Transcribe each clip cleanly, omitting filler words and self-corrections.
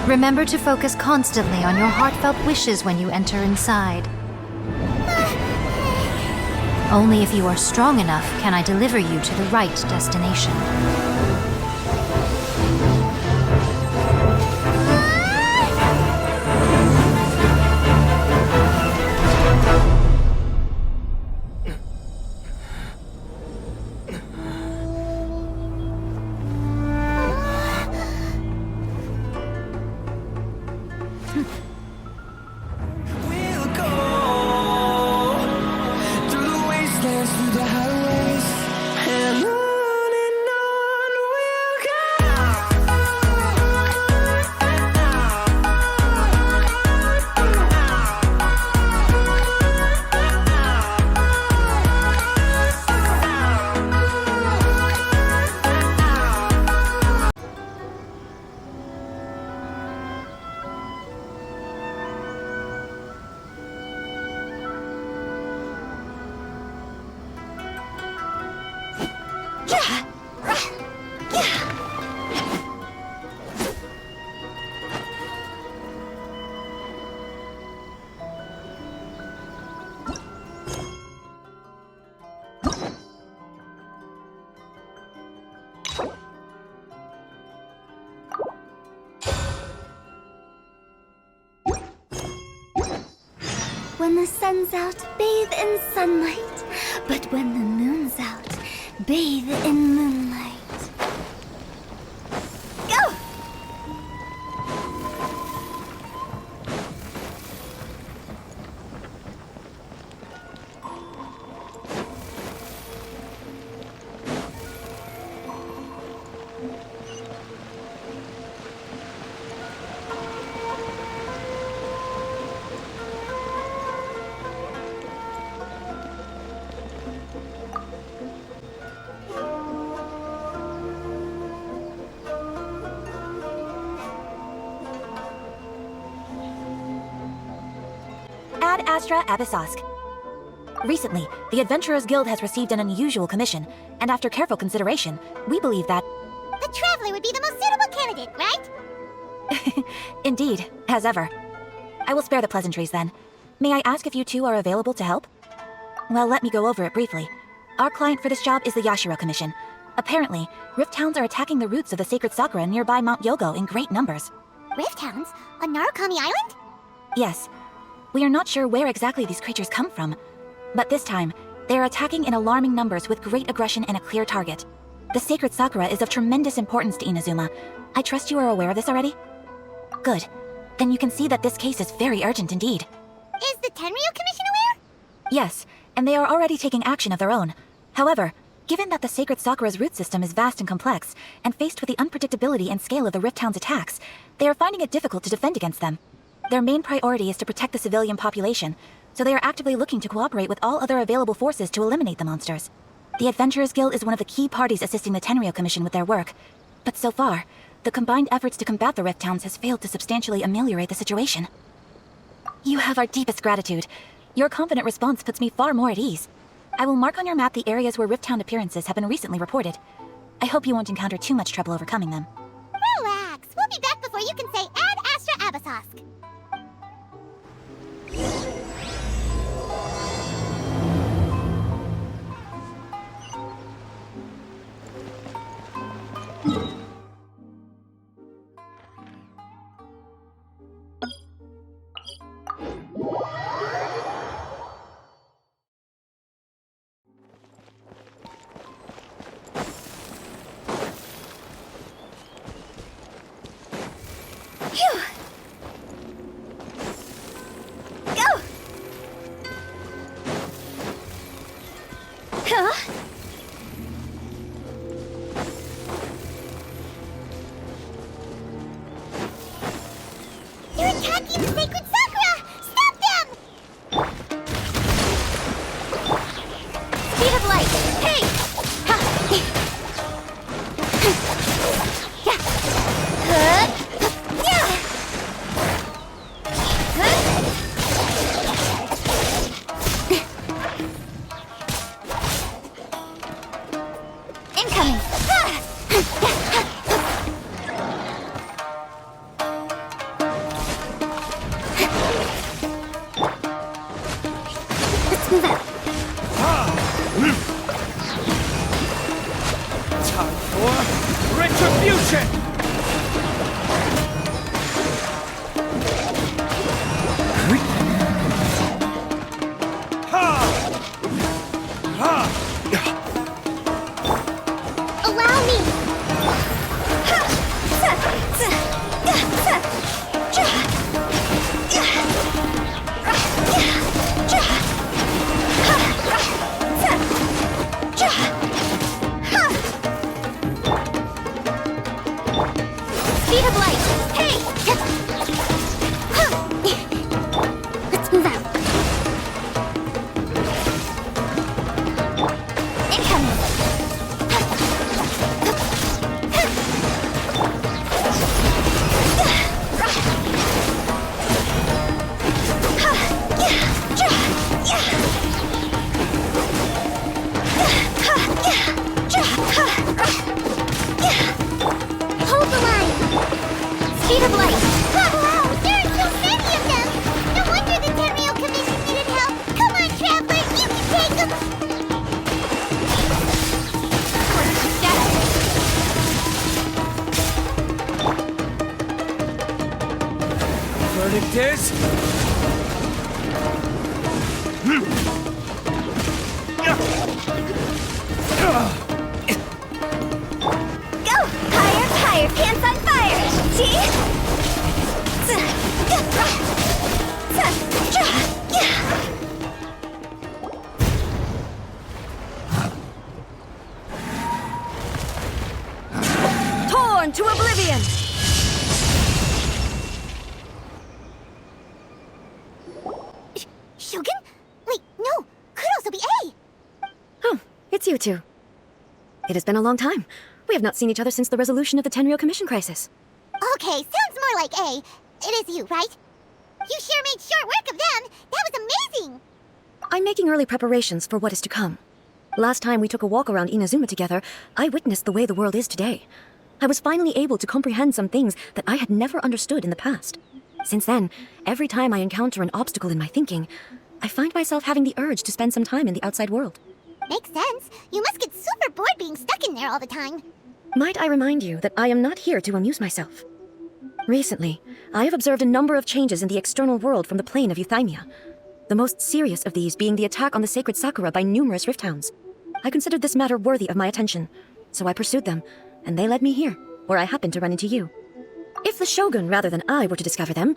Remember to focus constantly on your heartfelt wishes when you enter inside. Only if you are strong enough can I deliver you to the right destination. When the sun's out, bathe in sunlight. But when the moon's out, bathe in moonlight. Go! Ad Astra Abyssosque. Recently, the Adventurers Guild has received an unusual commission, and after careful consideration, we believe that... The Traveler would be the most suitable candidate, right? Indeed, as ever. I will spare the pleasantries then. May I ask if you two are available to help? Well, let me go over it briefly. Our client for this job is the Yashiro Commission. Apparently, Rift Hounds are attacking the roots of the sacred sakura nearby Mount Yogo in great numbers. Rift Hounds? On Narukami Island? Yes. We are not sure where exactly these creatures come from, but this time, they are attacking in alarming numbers with great aggression and a clear target. The sacred sakura is of tremendous importance to Inazuma. I trust you are aware of this already? Good. Then you can see that this case is very urgent indeed. Is the Tenryu Commission aware? Yes, and they are already taking action of their own. However, given that the sacred sakura's root system is vast and complex, and faced with the unpredictability and scale of the Rift Hound's attacks, they are finding it difficult to defend against them. Their main priority is to protect the civilian population, so they are actively looking to cooperate with all other available forces to eliminate the monsters. The Adventurers Guild is one of the key parties assisting the Tenryu Commission with their work, but so far, the combined efforts to combat the Rift Hounds has failed to substantially ameliorate the situation. You have our deepest gratitude. Your confident response puts me far more at ease. I will mark on your map the areas where Rift Hound appearances have been recently reported. I hope you won't encounter too much trouble overcoming them. Relax, we'll be back before you can say Ad Astra Abyssosque. Phew! Go! Huh? They're attacking the sacred sakura! Stop them! Speed of light! Hey! Ha! Yeah! Yeah! Victors! Go! Higher, higher, pants on fire! See? Torn to oblivion! Shogun? Wait, no! Could also be A! Oh, it's you two. It has been a long time. We have not seen each other since the resolution of the Tenryou Commission crisis. Okay, sounds more like A. It is you, right? You sure made short work of them! That was amazing! I'm making early preparations for what is to come. Last time we took a walk around Inazuma together, I witnessed the way the world is today. I was finally able to comprehend some things that I had never understood in the past. Since then, every time I encounter an obstacle in my thinking, I find myself having the urge to spend some time in the outside world. Makes sense. You must get super bored being stuck in there all the time. Might I remind you that I am not here to amuse myself. Recently, I have observed a number of changes in the external world from the plane of Euthymia. The most serious of these being the attack on the sacred Sakura by numerous rift hounds. I considered this matter worthy of my attention, so I pursued them, and they led me here, where I happened to run into you. If the Shogun rather than I were to discover them,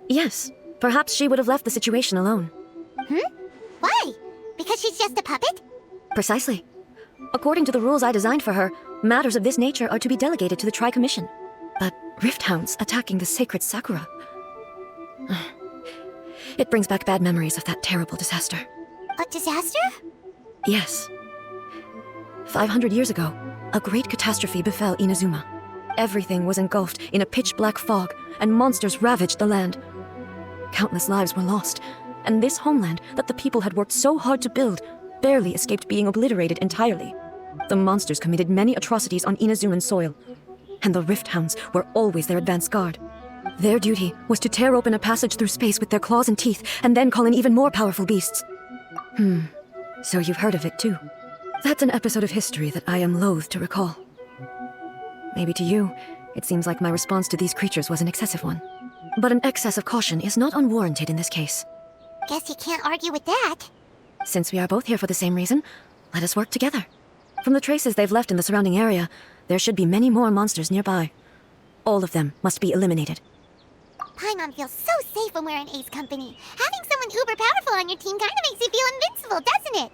yes, perhaps she would have left the situation alone. Why? Because she's just a puppet? Precisely. According to the rules I designed for her, matters of this nature are to be delegated to the Tri-Commission. But rift hounds attacking the sacred Sakura... It brings back bad memories of that terrible disaster. A disaster? Yes. 500 years ago, a great catastrophe befell Inazuma. Everything was engulfed in a pitch-black fog, and monsters ravaged the land. Countless lives were lost, and this homeland that the people had worked so hard to build barely escaped being obliterated entirely. The monsters committed many atrocities on Inazuman soil, and the rift hounds were always their advance guard. Their duty was to tear open a passage through space with their claws and teeth, and then call in even more powerful beasts. So you've heard of it too. That's an episode of history that I am loath to recall. Maybe to you, it seems like my response to these creatures was an excessive one. But an excess of caution is not unwarranted in this case. Guess you can't argue with that. Since we are both here for the same reason, let us work together. From the traces they've left in the surrounding area, there should be many more monsters nearby. All of them must be eliminated. Paimon feels so safe when we're in Ace company. Having someone uber powerful on your team kind of makes you feel invincible, doesn't it?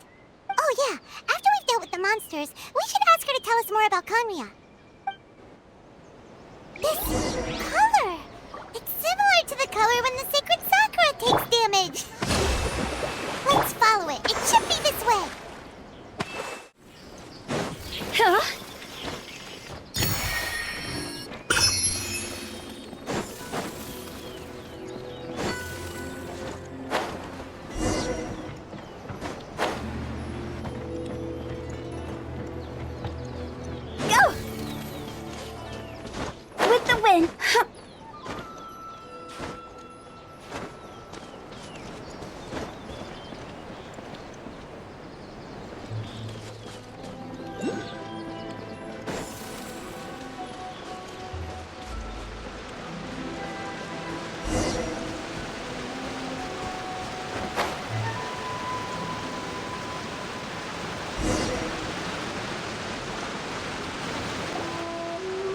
Oh yeah, after we've dealt with the monsters, we should ask her to tell us more about Conria. This color! It's similar to the color when the sacred Sakura takes damage. Let's follow it. It should be this way. Huh? Go! With the wind.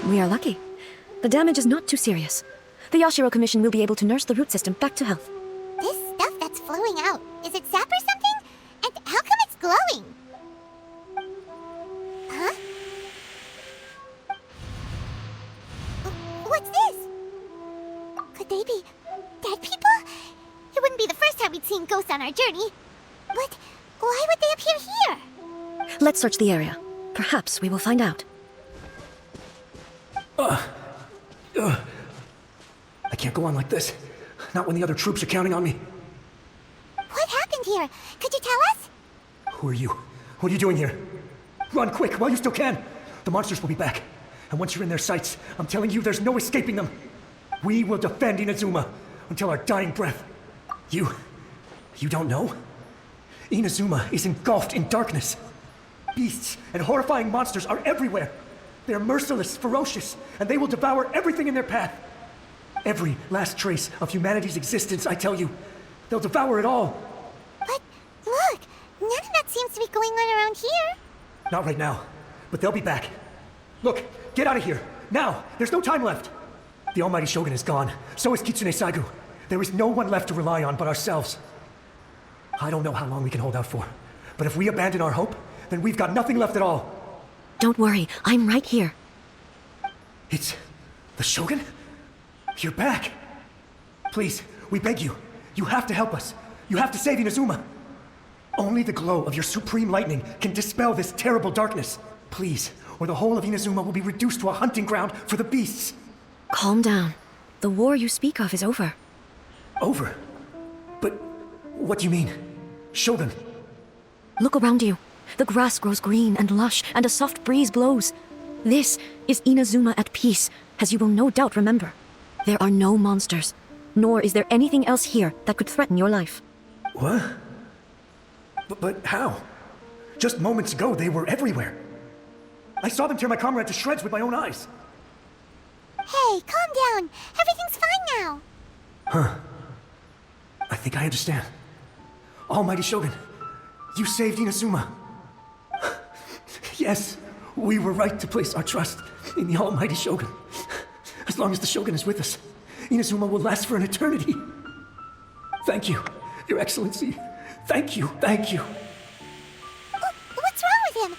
We are lucky. The damage is not too serious. The Yashiro Commission will be able to nurse the root system back to health. This stuff that's flowing out, is it sap or something? And how come it's glowing? Huh? What's this? Could they be dead people? It wouldn't be the first time we'd seen ghosts on our journey. But why would they appear here? Let's search the area. Perhaps we will find out. I can't go on like this. Not when the other troops are counting on me. What happened here? Could you tell us? Who are you? What are you doing here? Run quick while you still can. The monsters will be back. And once you're in their sights, I'm telling you there's no escaping them. We will defend Inazuma until our dying breath. You don't know? Inazuma is engulfed in darkness. Beasts and horrifying monsters are everywhere. They are merciless, ferocious, and they will devour everything in their path. Every last trace of humanity's existence, I tell you. They'll devour it all. But look, none of that seems to be going on around here. Not right now, but they'll be back. Look, get out of here. Now! There's no time left! The almighty Shogun is gone. So is Kitsune Saigu. There is no one left to rely on but ourselves. I don't know how long we can hold out for. But if we abandon our hope, then we've got nothing left at all. Don't worry, I'm right here. It's... the Shogun? You're back. Please, we beg you. You have to help us. You have to save Inazuma. Only the glow of your supreme lightning can dispel this terrible darkness. Please, or the whole of Inazuma will be reduced to a hunting ground for the beasts. Calm down. The war you speak of is over. Over? But what do you mean? Shogun? Look around you. The grass grows green and lush, and a soft breeze blows. This is Inazuma at peace, as you will no doubt remember. There are no monsters, nor is there anything else here that could threaten your life. What? But how? Just moments ago, they were everywhere. I saw them tear my comrade to shreds with my own eyes. Hey, calm down. Everything's fine now. Huh. I think I understand. Almighty Shogun, you saved Inazuma. Yes, we were right to place our trust in the Almighty Shogun. As long as the Shogun is with us, Inazuma will last for an eternity. Thank you, Your Excellency. Thank you, thank you. What's wrong with him?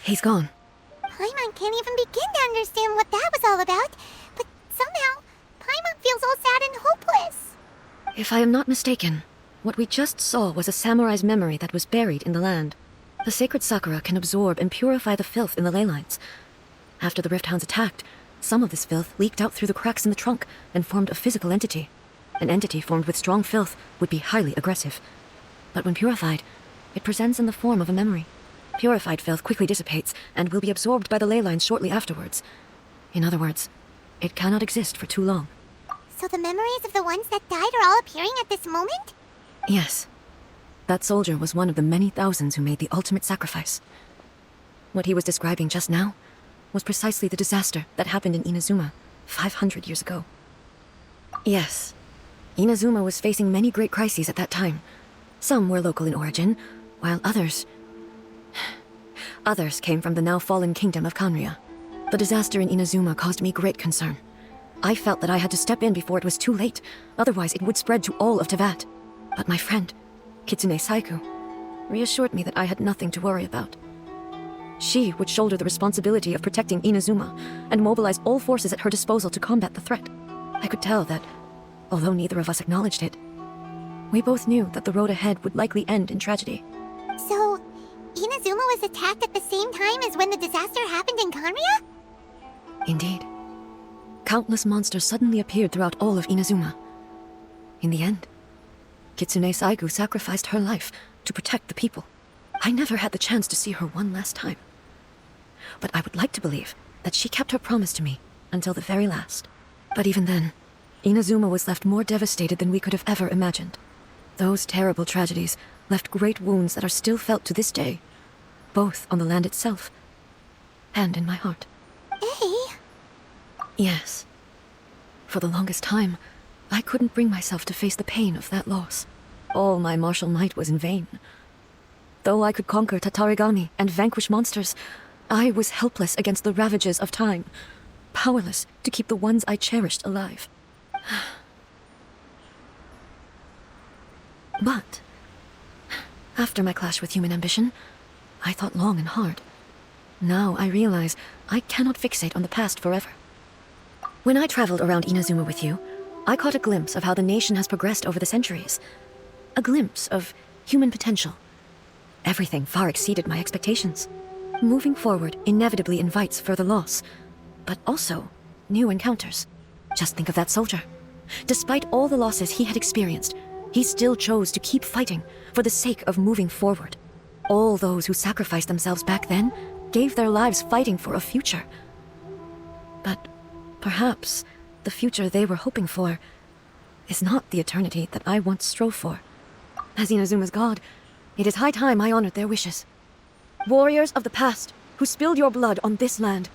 He's gone. Paimon can't even begin to understand what that was all about. But somehow, Paimon feels all sad and hopeless. If I am not mistaken, what we just saw was a samurai's memory that was buried in the land. The sacred sakura can absorb and purify the filth in the ley lines. After the rift hounds attacked, some of this filth leaked out through the cracks in the trunk and formed a physical entity. An entity formed with strong filth would be highly aggressive. But when purified, it presents in the form of a memory. Purified filth quickly dissipates and will be absorbed by the ley lines shortly afterwards. In other words, it cannot exist for too long. So the memories of the ones that died are all appearing at this moment? Yes. That soldier was one of the many thousands who made the ultimate sacrifice. What he was describing just now was precisely the disaster that happened in Inazuma 500 years ago. Yes, Inazuma was facing many great crises at that time. Some were local in origin, while others came from the now fallen kingdom of Kanria. The disaster in Inazuma caused me great concern. I felt that I had to step in before it was too late, otherwise it would spread to all of Teyvat. But my friend, Kitsune Saigu, reassured me that I had nothing to worry about. She would shoulder the responsibility of protecting Inazuma and mobilize all forces at her disposal to combat the threat. I could tell that, although neither of us acknowledged it, we both knew that the road ahead would likely end in tragedy. So, Inazuma was attacked at the same time as when the disaster happened in Kanria? Indeed. Countless monsters suddenly appeared throughout all of Inazuma. In the end, Kitsune Saigu sacrificed her life to protect the people. I never had the chance to see her one last time. But I would like to believe that she kept her promise to me until the very last. But even then, Inazuma was left more devastated than we could have ever imagined. Those terrible tragedies left great wounds that are still felt to this day, both on the land itself and in my heart. Eh? Yes. For the longest time, I couldn't bring myself to face the pain of that loss. All my martial might was in vain. Though I could conquer Tatarigami and vanquish monsters, I was helpless against the ravages of time, powerless to keep the ones I cherished alive. But, after my clash with human ambition, I thought long and hard. Now I realize I cannot fixate on the past forever. When I traveled around Inazuma with you, I caught a glimpse of how the nation has progressed over the centuries. A glimpse of human potential. Everything far exceeded my expectations. Moving forward inevitably invites further loss, but also new encounters. Just think of that soldier. Despite all the losses he had experienced, he still chose to keep fighting for the sake of moving forward. All those who sacrificed themselves back then gave their lives fighting for a future. But perhaps the future they were hoping for is not the eternity that I once strove for. As Inazuma's god, it is high time I honored their wishes. Warriors of the past, who spilled your blood on this land,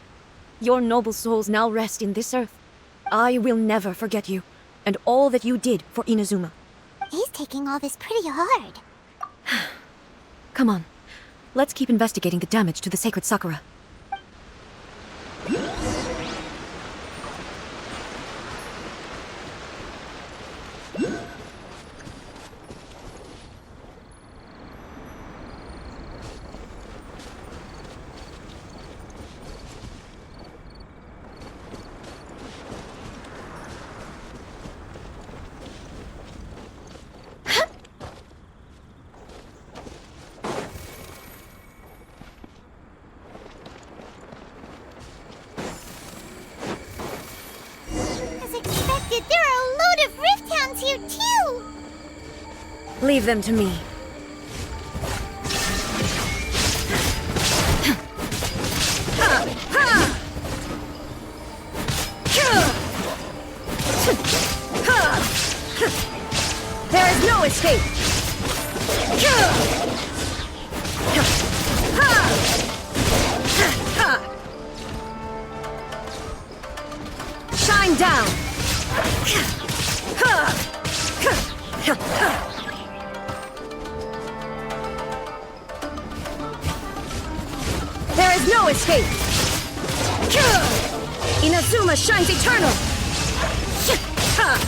your noble souls now rest in this earth. I will never forget you, and all that you did for Inazuma. He's taking all this pretty hard. Come on, let's keep investigating the damage to the sacred Sakura. As expected, there are a load of Rift Hounds here too! Leave them to me. There is no escape! Shine down! There is no escape! Inazuma shines eternal! Huh?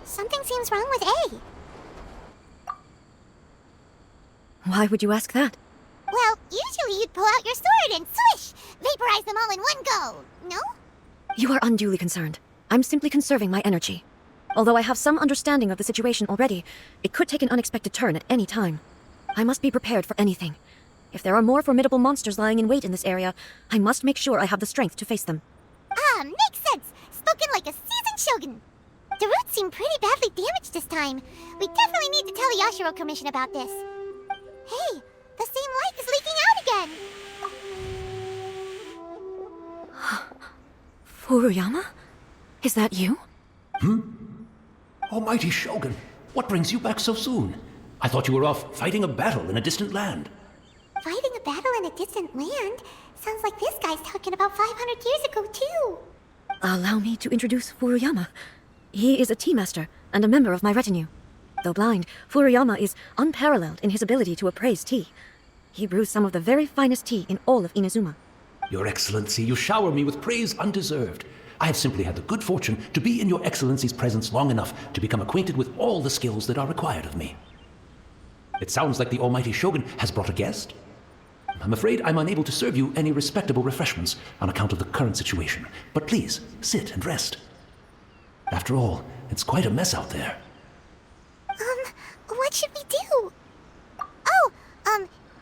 Something seems wrong with A. Why would you ask that? Well, usually you'd pull out your sword and swish! Vaporize them all in one go, no? You are unduly concerned. I'm simply conserving my energy. Although I have some understanding of the situation already, it could take an unexpected turn at any time. I must be prepared for anything. If there are more formidable monsters lying in wait in this area, I must make sure I have the strength to face them. Ah, makes sense! Spoken like a seasoned shogun! The roots seem pretty badly damaged this time. We definitely need to tell the Yashiro Commission about this. Hey, the same light is leaking out again! Furuyama? Is that you? Almighty Shogun, what brings you back so soon? I thought you were off fighting a battle in a distant land. Fighting a battle in a distant land? Sounds like this guy's talking about 500 years ago, too. Allow me to introduce Furuyama. He is a tea master and a member of my retinue. Though blind, Furuyama is unparalleled in his ability to appraise tea. He brews some of the very finest tea in all of Inazuma. Your Excellency, you shower me with praise undeserved. I have simply had the good fortune to be in your Excellency's presence long enough to become acquainted with all the skills that are required of me. It sounds like the Almighty Shogun has brought a guest. I'm afraid I'm unable to serve you any respectable refreshments on account of the current situation, but please, sit and rest. After all, it's quite a mess out there. What should we do?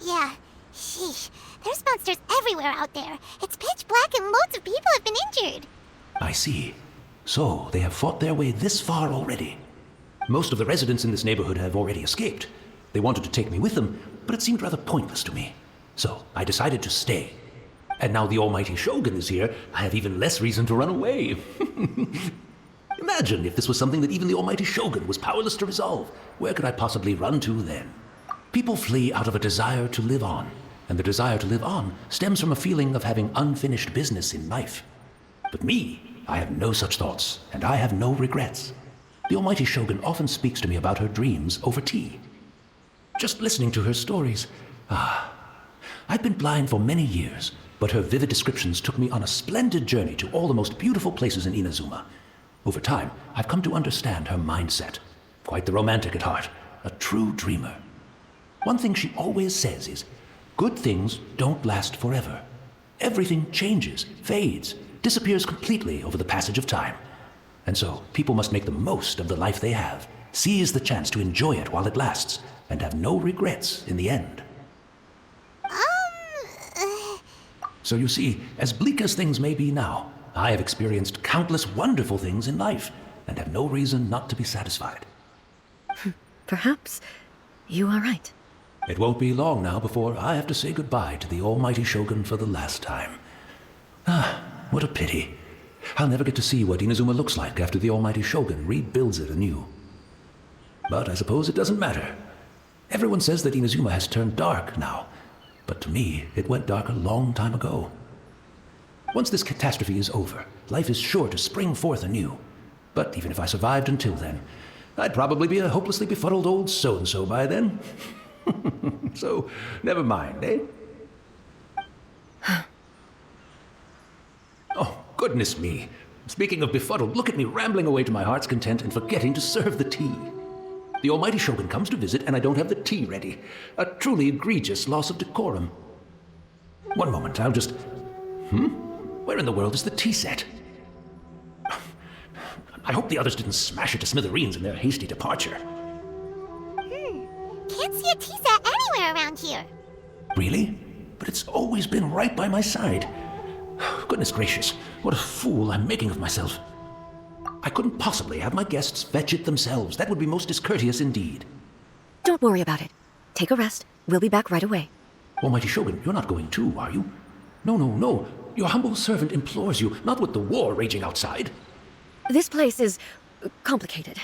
Yeah. Sheesh. There's monsters everywhere out there. It's pitch black and loads of people have been injured. I see. So, they have fought their way this far already. Most of the residents in this neighborhood have already escaped. They wanted to take me with them, but it seemed rather pointless to me. So, I decided to stay. And now the Almighty Shogun is here, I have even less reason to run away. Imagine if this was something that even the Almighty Shogun was powerless to resolve. Where could I possibly run to then? People flee out of a desire to live on, and the desire to live on stems from a feeling of having unfinished business in life. But me, I have no such thoughts, and I have no regrets. The Almighty Shogun often speaks to me about her dreams over tea. Just listening to her stories, I've been blind for many years, but her vivid descriptions took me on a splendid journey to all the most beautiful places in Inazuma. Over time, I've come to understand her mindset. Quite the romantic at heart, a true dreamer. One thing she always says is, good things don't last forever. Everything changes, fades, disappears completely over the passage of time. And so, people must make the most of the life they have, seize the chance to enjoy it while it lasts, and have no regrets in the end. So you see, as bleak as things may be now, I have experienced countless wonderful things in life, and have no reason not to be satisfied. Perhaps you are right. It won't be long now before I have to say goodbye to the Almighty Shogun for the last time. What a pity. I'll never get to see what Inazuma looks like after the Almighty Shogun rebuilds it anew. But I suppose it doesn't matter. Everyone says that Inazuma has turned dark now, but to me, it went dark a long time ago. Once this catastrophe is over, life is sure to spring forth anew. But even if I survived until then, I'd probably be a hopelessly befuddled old so-and-so by then. So, never mind, eh? Oh, goodness me. Speaking of befuddled, look at me rambling away to my heart's content and forgetting to serve the tea. The almighty Shogun comes to visit and I don't have the tea ready. A truly egregious loss of decorum. One moment, I'll just... Where in the world is the tea set? I hope the others didn't smash it to smithereens in their hasty departure. Can't see a tea set anywhere around here. Really? But it's always been right by my side. Goodness gracious, what a fool I'm making of myself. I couldn't possibly have my guests fetch it themselves. That would be most discourteous indeed. Don't worry about it. Take a rest. We'll be back right away. Almighty Shogun, you're not going too, are you? No. Your humble servant implores you, not with the war raging outside. This place is complicated.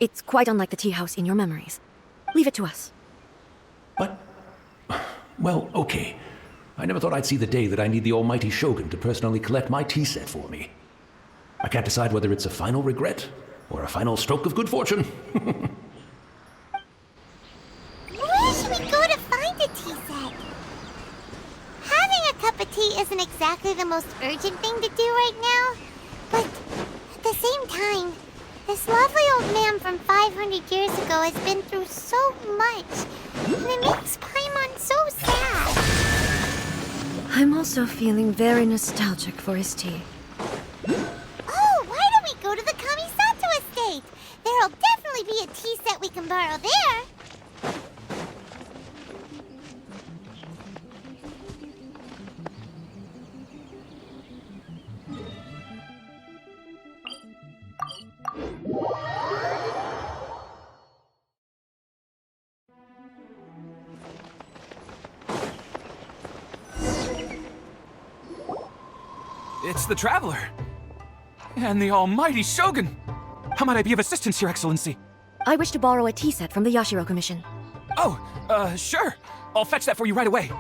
It's quite unlike the tea house in your memories. Leave it to us. But... Well, okay. I never thought I'd see the day that I need the almighty Shogun to personally collect my tea set for me. I can't decide whether it's a final regret or a final stroke of good fortune. Where should we go to find a tea set? Having a cup of tea isn't exactly the most urgent thing to do right now, but at the same time, this lovely old man from 500 years ago has been through so much, and it makes Paimon so sad. I'm also feeling very nostalgic for his tea. Oh, why don't we go to the Kamisato estate? There'll definitely be a tea set we can borrow there. It's the Traveler! And the almighty Shogun! How might I be of assistance, Your Excellency? I wish to borrow a tea set from the Yashiro Commission. Oh, sure. I'll fetch that for you right away.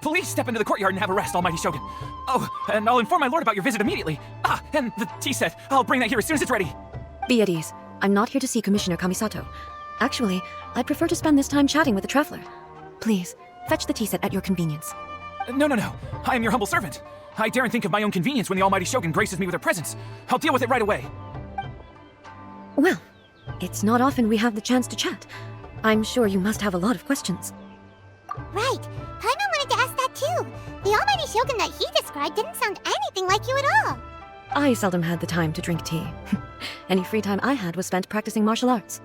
Please step into the courtyard and have a rest, almighty Shogun. Oh, and I'll inform my lord about your visit immediately. Ah, and the tea set. I'll bring that here as soon as it's ready. Be at ease. I'm not here to see Commissioner Kamisato. Actually, I'd prefer to spend this time chatting with the Traveler. Please, fetch the tea set at your convenience. No. I am your humble servant. I daren't think of my own convenience when the almighty Shogun graces me with her presence. I'll deal with it right away. Well, it's not often we have the chance to chat. I'm sure you must have a lot of questions. Right. Paimon wanted to ask that too. The almighty Shogun that he described didn't sound anything like you at all. I seldom had the time to drink tea. Any free time I had was spent practicing martial arts.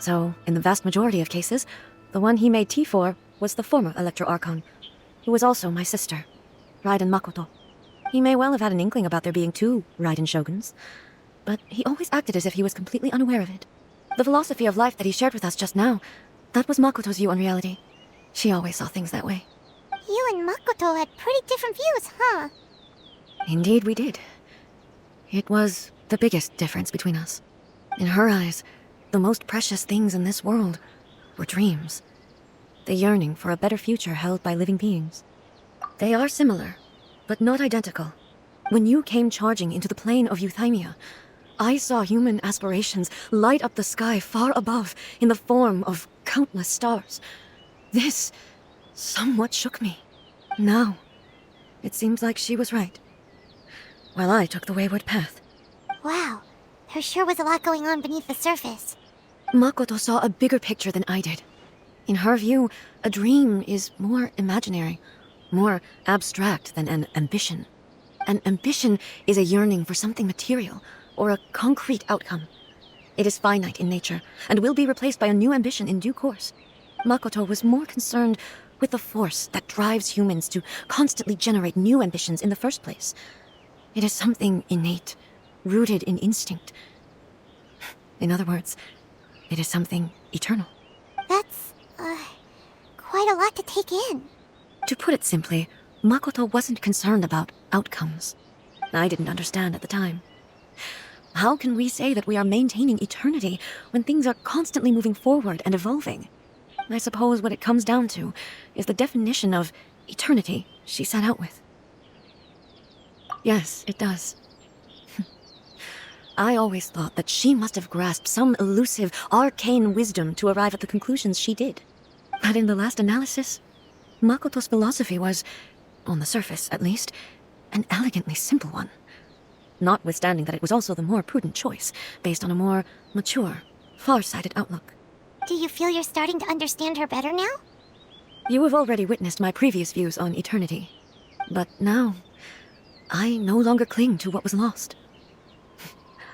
So, in the vast majority of cases, the one he made tea for was the former Electro Archon, who was also my sister, Raiden Makoto. He may well have had an inkling about there being two Raiden Shoguns, but he always acted as if he was completely unaware of it. The philosophy of life that he shared with us just now, that was Makoto's view on reality. She always saw things that way. You and Makoto had pretty different views, huh? Indeed we did. It was the biggest difference between us. In her eyes, the most precious things in this world were dreams. The yearning for a better future held by living beings. They are similar, but not identical. When you came charging into the plane of Euthymia, I saw human aspirations light up the sky far above in the form of countless stars. This somewhat shook me. Now, it seems like she was right, while I took the wayward path. Wow, there sure was a lot going on beneath the surface. Makoto saw a bigger picture than I did. In her view, a dream is more imaginary, more abstract than an ambition. An ambition is a yearning for something material, or a concrete outcome. It is finite in nature, and will be replaced by a new ambition in due course. Makoto was more concerned with the force that drives humans to constantly generate new ambitions in the first place. It is something innate, rooted in instinct. In other words, it is something eternal. That's, quite a lot to take in. To put it simply, Makoto wasn't concerned about outcomes. I didn't understand at the time. How can we say that we are maintaining eternity when things are constantly moving forward and evolving? I suppose what it comes down to is the definition of eternity she set out with. Yes, it does. I always thought that she must have grasped some elusive, arcane wisdom to arrive at the conclusions she did. But in the last analysis, Makoto's philosophy was, on the surface at least, an elegantly simple one. Notwithstanding that it was also the more prudent choice, based on a more mature, far-sighted outlook. Do you feel you're starting to understand her better now? You have already witnessed my previous views on eternity. But now, I no longer cling to what was lost.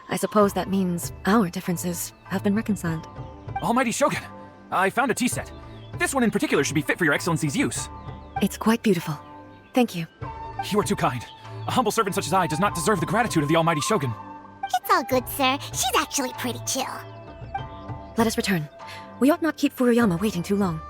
I suppose that means our differences have been reconciled. Almighty Shogun, I found a tea set. This one in particular should be fit for your excellency's use. It's quite beautiful. Thank you. You are too kind. A humble servant such as I does not deserve the gratitude of the Almighty Shogun. It's all good, sir. She's actually pretty chill. Let us return. We ought not keep Furuyama waiting too long.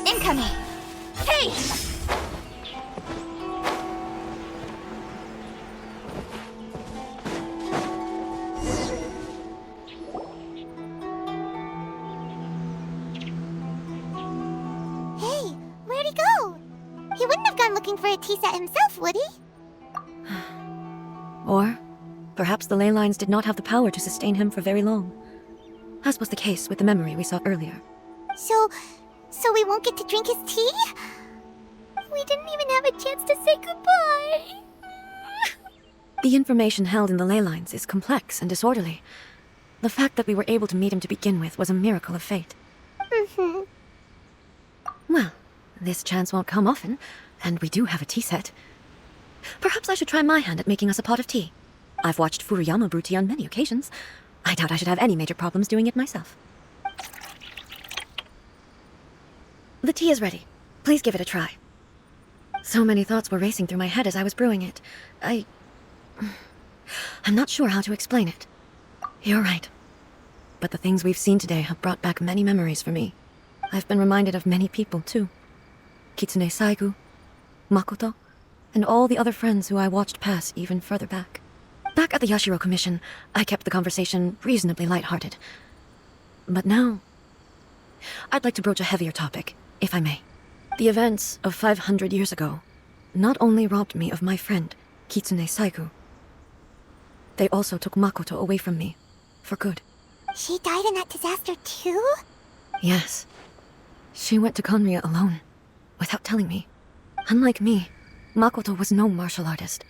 Incoming! Hey! Hey, where'd he go? He wouldn't have gone looking for a tea set himself, would he? Or, perhaps the ley lines did not have the power to sustain him for very long. As was the case with the memory we saw earlier. So we won't get to drink his tea? We didn't even have a chance to say goodbye. The information held in the ley lines is complex and disorderly. The fact that we were able to meet him to begin with was a miracle of fate. Mm-hmm. Well, this chance won't come often, and we do have a tea set. Perhaps I should try my hand at making us a pot of tea. I've watched Furuyama brew tea on many occasions. I doubt I should have any major problems doing it myself. The tea is ready. Please give it a try. So many thoughts were racing through my head as I was brewing it. I'm not sure how to explain it. You're right. But the things we've seen today have brought back many memories for me. I've been reminded of many people, too. Kitsune Saigu, Makoto, and all the other friends who I watched pass even further back. Back at the Yashiro Commission, I kept the conversation reasonably lighthearted. But now, I'd like to broach a heavier topic, if I may. The events of 500 years ago not only robbed me of my friend, Kitsune Saigu, they also took Makoto away from me, for good. She died in that disaster too? Yes. She went to Conria alone, without telling me. Unlike me, Makoto was no martial artist.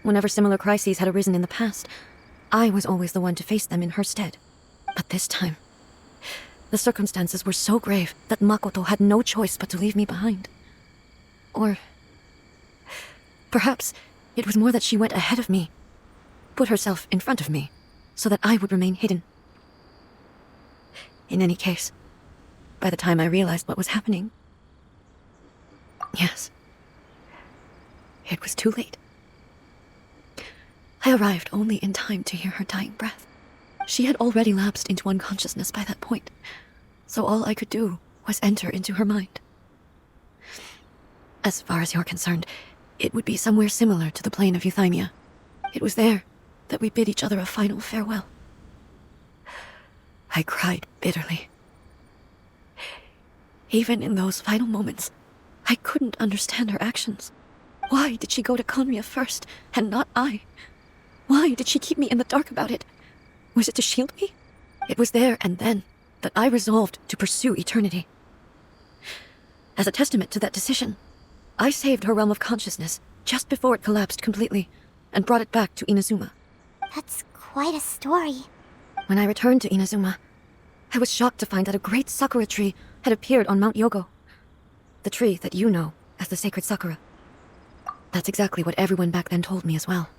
Whenever similar crises had arisen in the past, I was always the one to face them in her stead. But this time, the circumstances were so grave that Makoto had no choice but to leave me behind. Or perhaps it was more that she went ahead of me, put herself in front of me, so that I would remain hidden. In any case, by the time I realized what was happening, yes, it was too late. I arrived only in time to hear her dying breath. She had already lapsed into unconsciousness by that point, so all I could do was enter into her mind. As far as you're concerned, it would be somewhere similar to the plane of Euthymia. It was there that we bid each other a final farewell. I cried bitterly. Even in those final moments, I couldn't understand her actions. Why did she go to Conria first, and not I? Why did she keep me in the dark about it? Was it to shield me? It was there and then that I resolved to pursue eternity. As a testament to that decision, I saved her realm of consciousness just before it collapsed completely and brought it back to Inazuma. That's quite a story. When I returned to Inazuma, I was shocked to find that a great sakura tree had appeared on Mount Yogo. The tree that you know as the sacred sakura. That's exactly what everyone back then told me as well.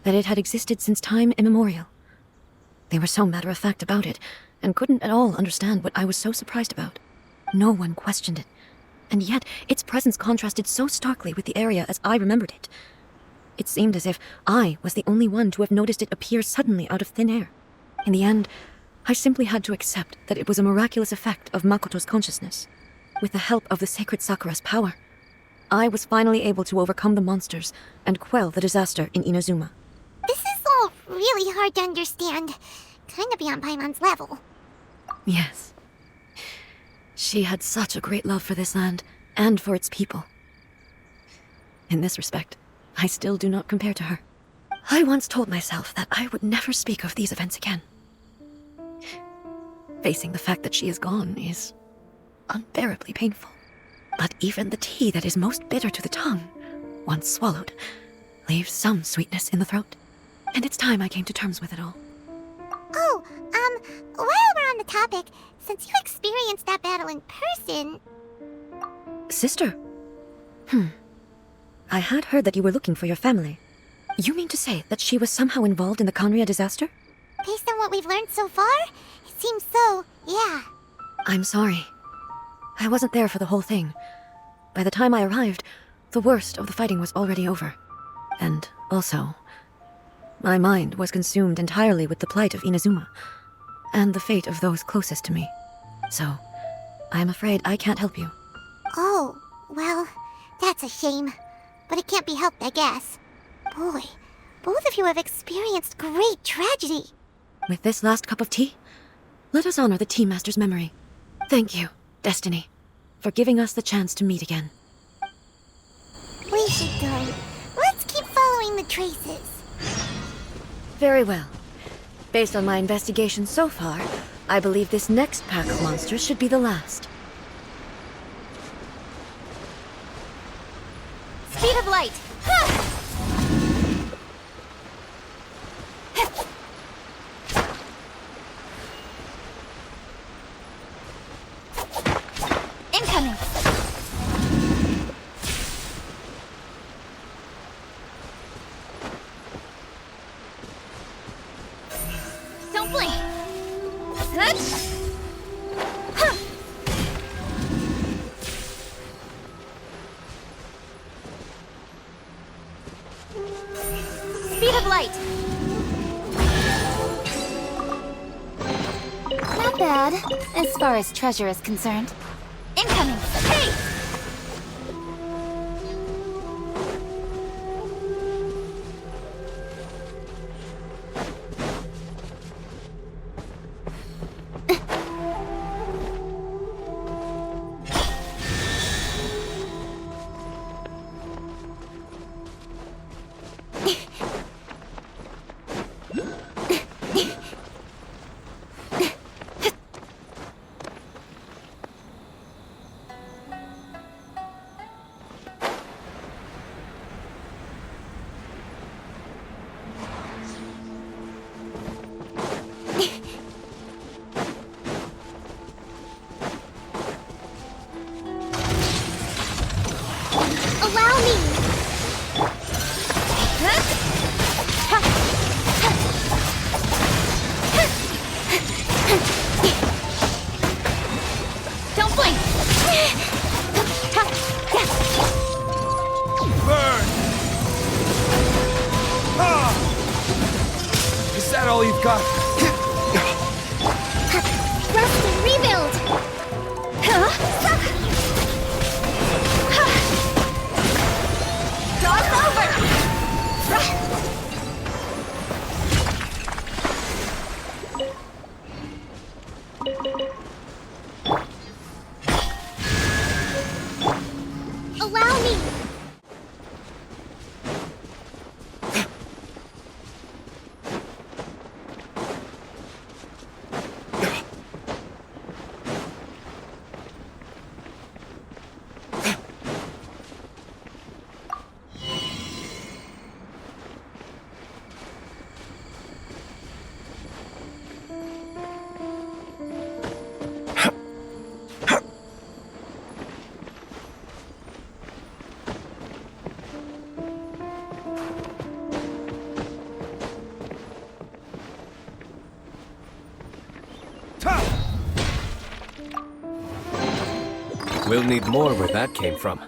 That it had existed since time immemorial. They were so matter-of-fact about it, and couldn't at all understand what I was so surprised about. No one questioned it, and yet its presence contrasted so starkly with the area as I remembered it. It seemed as if I was the only one to have noticed it appear suddenly out of thin air. In the end, I simply had to accept that it was a miraculous effect of Makoto's consciousness. With the help of the sacred Sakura's power, I was finally able to overcome the monsters and quell the disaster in Inazuma. This is all really hard to understand. Kinda beyond Paimon's level. Yes. She had such a great love for this land, and for its people. In this respect, I still do not compare to her. I once told myself that I would never speak of these events again. Facing the fact that she is gone is unbearably painful. But even the tea that is most bitter to the tongue, once swallowed, leaves some sweetness in the throat. And it's time I came to terms with it all. Oh, while we're on the topic, since you experienced that battle in person... Sister? I had heard that you were looking for your family. You mean to say that she was somehow involved in the Conria disaster? Based on what we've learned so far, it seems so, yeah. I'm sorry. I wasn't there for the whole thing. By the time I arrived, the worst of the fighting was already over. And also, my mind was consumed entirely with the plight of Inazuma, and the fate of those closest to me. So, I'm afraid I can't help you. Oh, well, that's a shame. But it can't be helped, I guess. Boy, both of you have experienced great tragedy. With this last cup of tea, let us honor the Tea Master's memory. Thank you, Destiny, for giving us the chance to meet again. We should go. Let's keep following the traces. Very well. Based on my investigation so far, I believe this next pack of monsters should be the last. Speed of light! Incoming! Don't blink! Speed of light! Not bad, as far as treasure is concerned. Incoming! Hey! Allow me! Don't blink! Burn! Ah! Is that all you've got? Rest and rebuild! Dog's over! Allow me! We'll need more where that came from.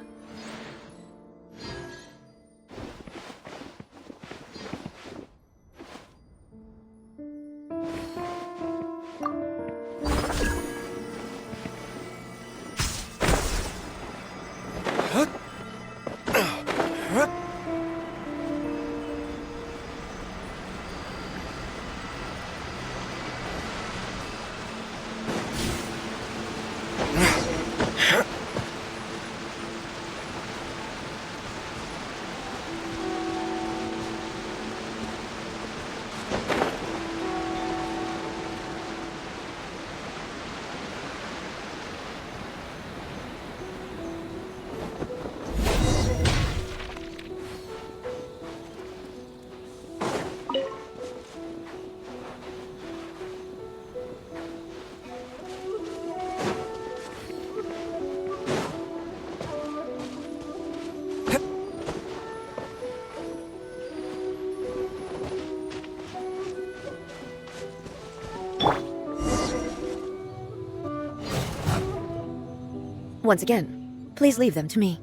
Once again, please leave them to me.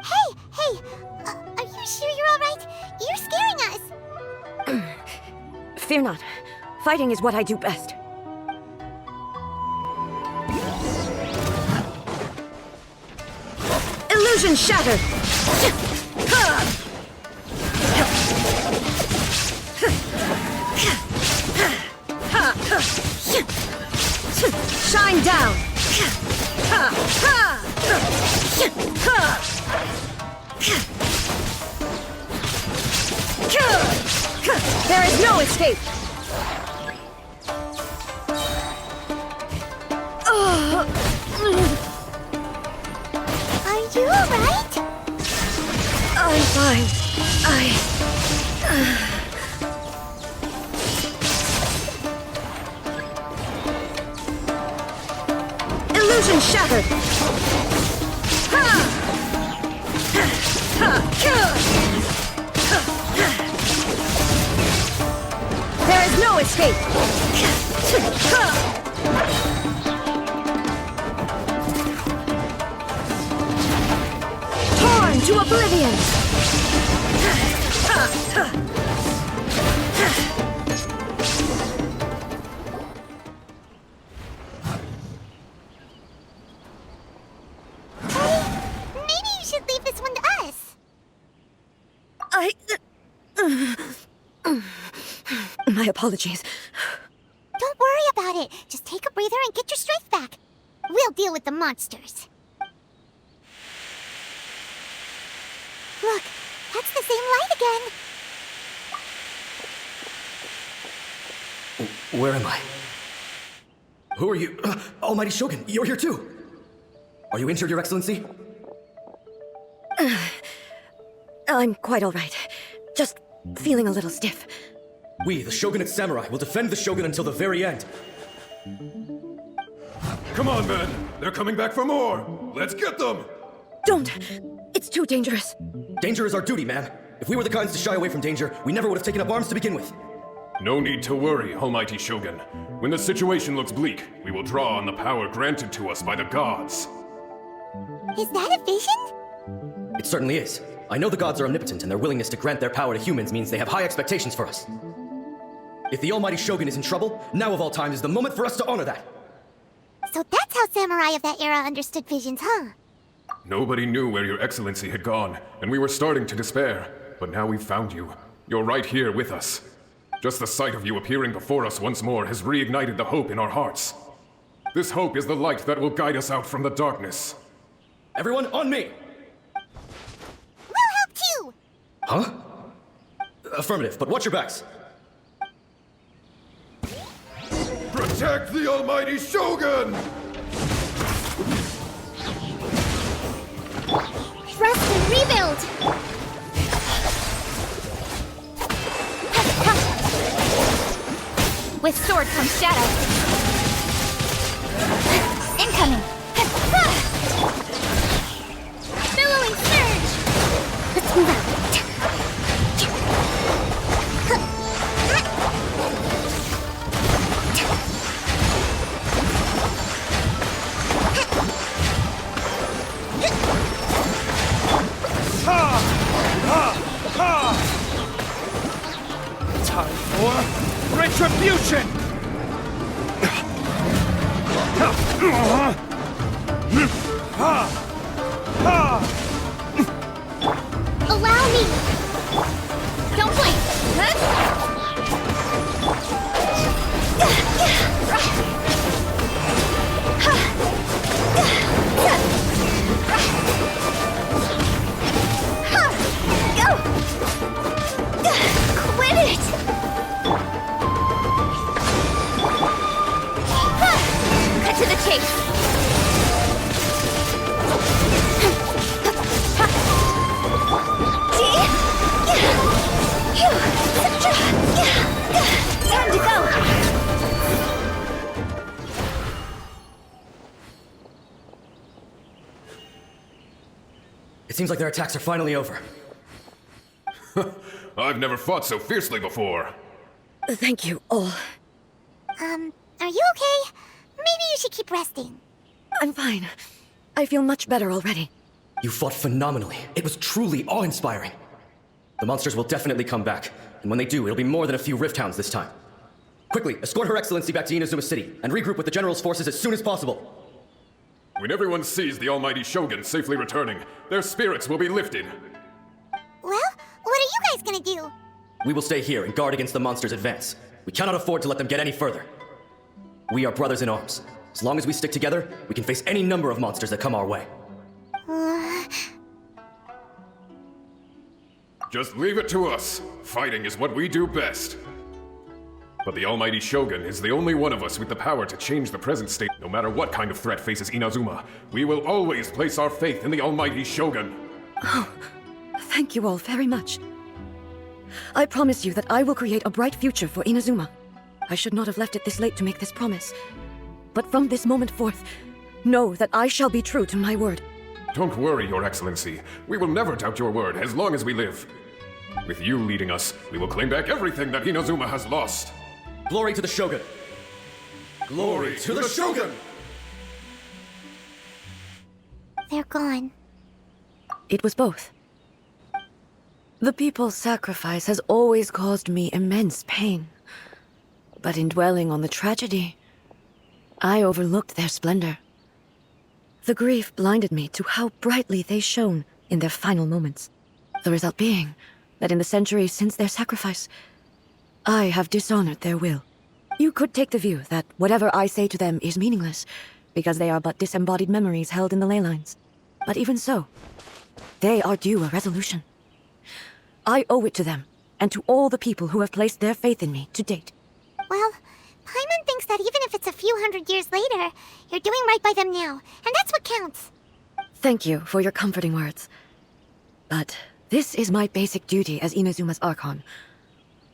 Hey! Are you sure you're alright? You're scaring us! Fear not. Fighting is what I do best. Illusion shattered! Shine down! There is no escape! Are you alright? I'm fine. Illusion shattered! There is no escape! Torn to oblivion! Maybe you should leave this one to us. My apologies. Don't worry about it. Just take a breather and get your strength back. We'll deal with the monsters. Look, that's the same light again. Where am I? Who are you? Almighty Shogun, you're here too! Are you injured, Your Excellency? I'm quite all right. Just feeling a little stiff. We, the Shogunate Samurai, will defend the Shogun until the very end. Come on, men! They're coming back for more! Let's get them! Don't! It's too dangerous. Danger is our duty, ma'am. If we were the kinds to shy away from danger, we never would have taken up arms to begin with. No need to worry, Almighty Shogun. When the situation looks bleak, we will draw on the power granted to us by the gods. Is that a vision? It certainly is. I know the gods are omnipotent, and their willingness to grant their power to humans means they have high expectations for us. If the Almighty Shogun is in trouble, now of all times is the moment for us to honor that. So that's how samurai of that era understood visions, huh? Nobody knew where your excellency had gone, and we were starting to despair. But now we've found you. You're right here with us. Just the sight of you appearing before us once more has reignited the hope in our hearts. This hope is the light that will guide us out from the darkness. Everyone, on me! We'll help too! Huh? Affirmative, but watch your backs. Protect the Almighty Shogun! Rest and rebuild! With sword comes shadow. Incoming. Billowing surge! Let's move out. Retribution! Allow me! Don't blink! Quit it! Cut to the chase! Time to go! It seems like their attacks are finally over. I've never fought so fiercely before. Thank you all. Are you okay? Maybe you should keep resting. I'm fine. I feel much better already. You fought phenomenally. It was truly awe-inspiring. The monsters will definitely come back, and when they do, it'll be more than a few Rift Hounds this time. Quickly, escort Her Excellency back to Inazuma City, and regroup with the General's forces as soon as possible. When everyone sees the almighty Shogun safely returning, their spirits will be lifted. Well, what are you guys gonna do? We will stay here and guard against the monsters' advance. We cannot afford to let them get any further. We are brothers in arms. As long as we stick together, we can face any number of monsters that come our way. Just leave it to us. Fighting is what we do best. But the almighty Shogun is the only one of us with the power to change the present state. No matter what kind of threat faces Inazuma, we will always place our faith in the almighty Shogun. Oh, thank you all very much. I promise you that I will create a bright future for Inazuma. I should not have left it this late to make this promise. But from this moment forth, know that I shall be true to my word. Don't worry, Your Excellency. We will never doubt your word as long as we live. With you leading us, we will claim back everything that Inazuma has lost. Glory to the Shogun! Glory to the Shogun! They're gone. It was both. The people's sacrifice has always caused me immense pain. But in dwelling on the tragedy, I overlooked their splendor. The grief blinded me to how brightly they shone in their final moments. The result being that in the centuries since their sacrifice, I have dishonored their will. You could take the view that whatever I say to them is meaningless, because they are but disembodied memories held in the ley lines. But even so, they are due a resolution. I owe it to them, and to all the people who have placed their faith in me to date. Well, Paimon thinks that even if it's a few hundred years later, you're doing right by them now, and that's what counts. Thank you for your comforting words. But this is my basic duty as Inazuma's Archon,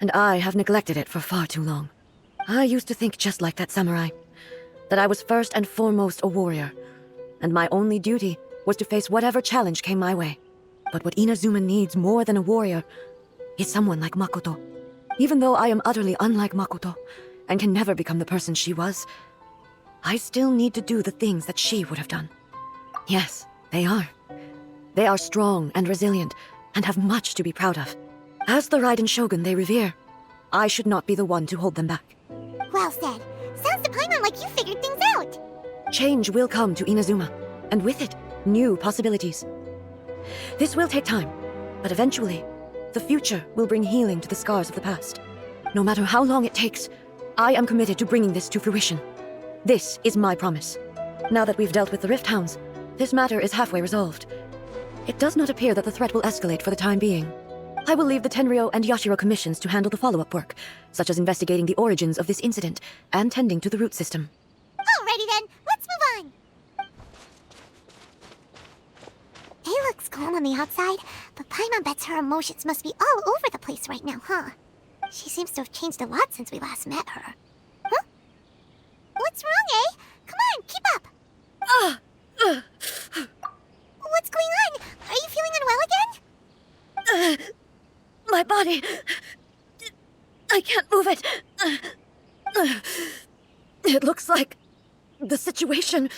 and I have neglected it for far too long. I used to think just like that samurai, that I was first and foremost a warrior, and my only duty was to face whatever challenge came my way. But what Inazuma needs more than a warrior is someone like Makoto. Even though I am utterly unlike Makoto, and can never become the person she was, I still need to do the things that she would have done. Yes, they are. They are strong and resilient, and have much to be proud of. As the Raiden Shogun they revere, I should not be the one to hold them back. Well said. Sounds to Paimon like you figured things out. Change will come to Inazuma, and with it, new possibilities. This will take time, but eventually, the future will bring healing to the scars of the past. No matter how long it takes, I am committed to bringing this to fruition. This is my promise. Now that we've dealt with the Rift Hounds, this matter is halfway resolved. It does not appear that the threat will escalate for the time being. I will leave the Tenryo and Yashiro commissions to handle the follow-up work, such as investigating the origins of this incident and tending to the root system. Alrighty then, let's move on. It looks calm on the outside, but Paimon bets her emotions must be all over the place right now, huh? She seems to have changed a lot since we last met her. Huh? What's wrong, eh? Come on, keep up! What's going on? Are you feeling unwell again? My body... I can't move it. It looks like the situation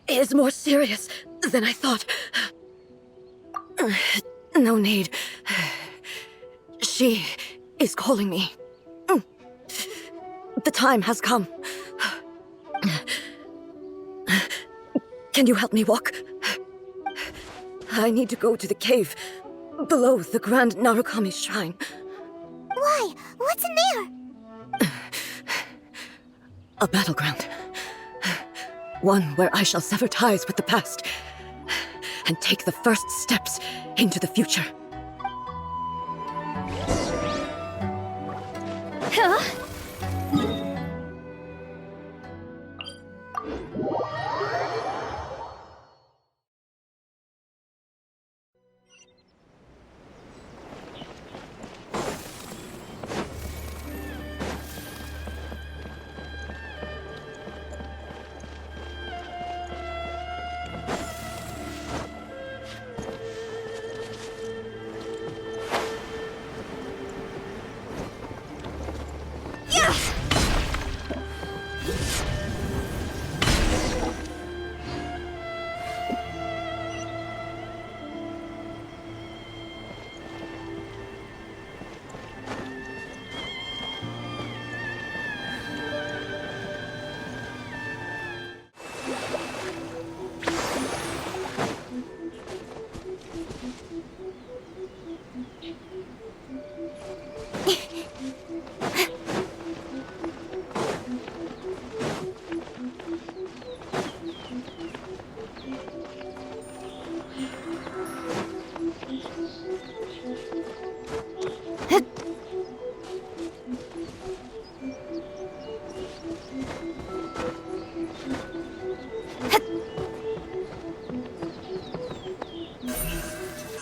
is more serious than I thought. No need. She is calling me. The time has come. Can you help me walk? I need to go to the cave below the Grand Narukami Shrine. Why? What's in there? A battleground. One where I shall sever ties with the past and take the first steps into the future. Huh?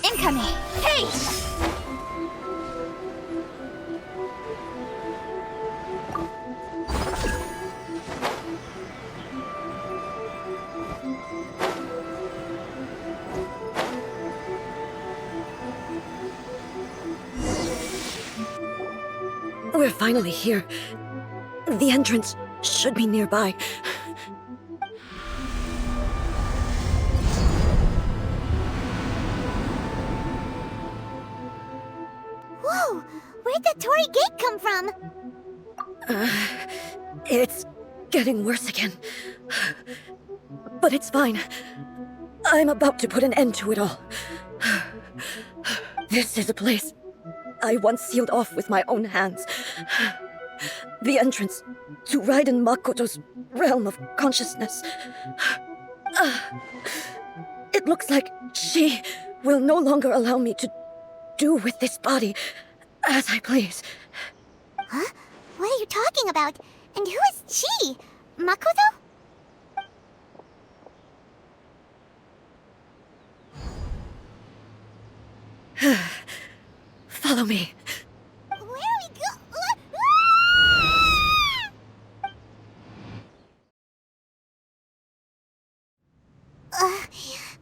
Incoming! Hey! We're finally here. The entrance should be nearby. Whoa! Where'd that Torii gate come from? It's getting worse again. But it's fine. I'm about to put an end to it all. This is a place I once sealed off with my own hands. The entrance to Raiden Makoto's realm of consciousness. It looks like she will no longer allow me to do with this body as I please. Huh? What are you talking about? And who is she? Makoto? Follow me. Where are we go?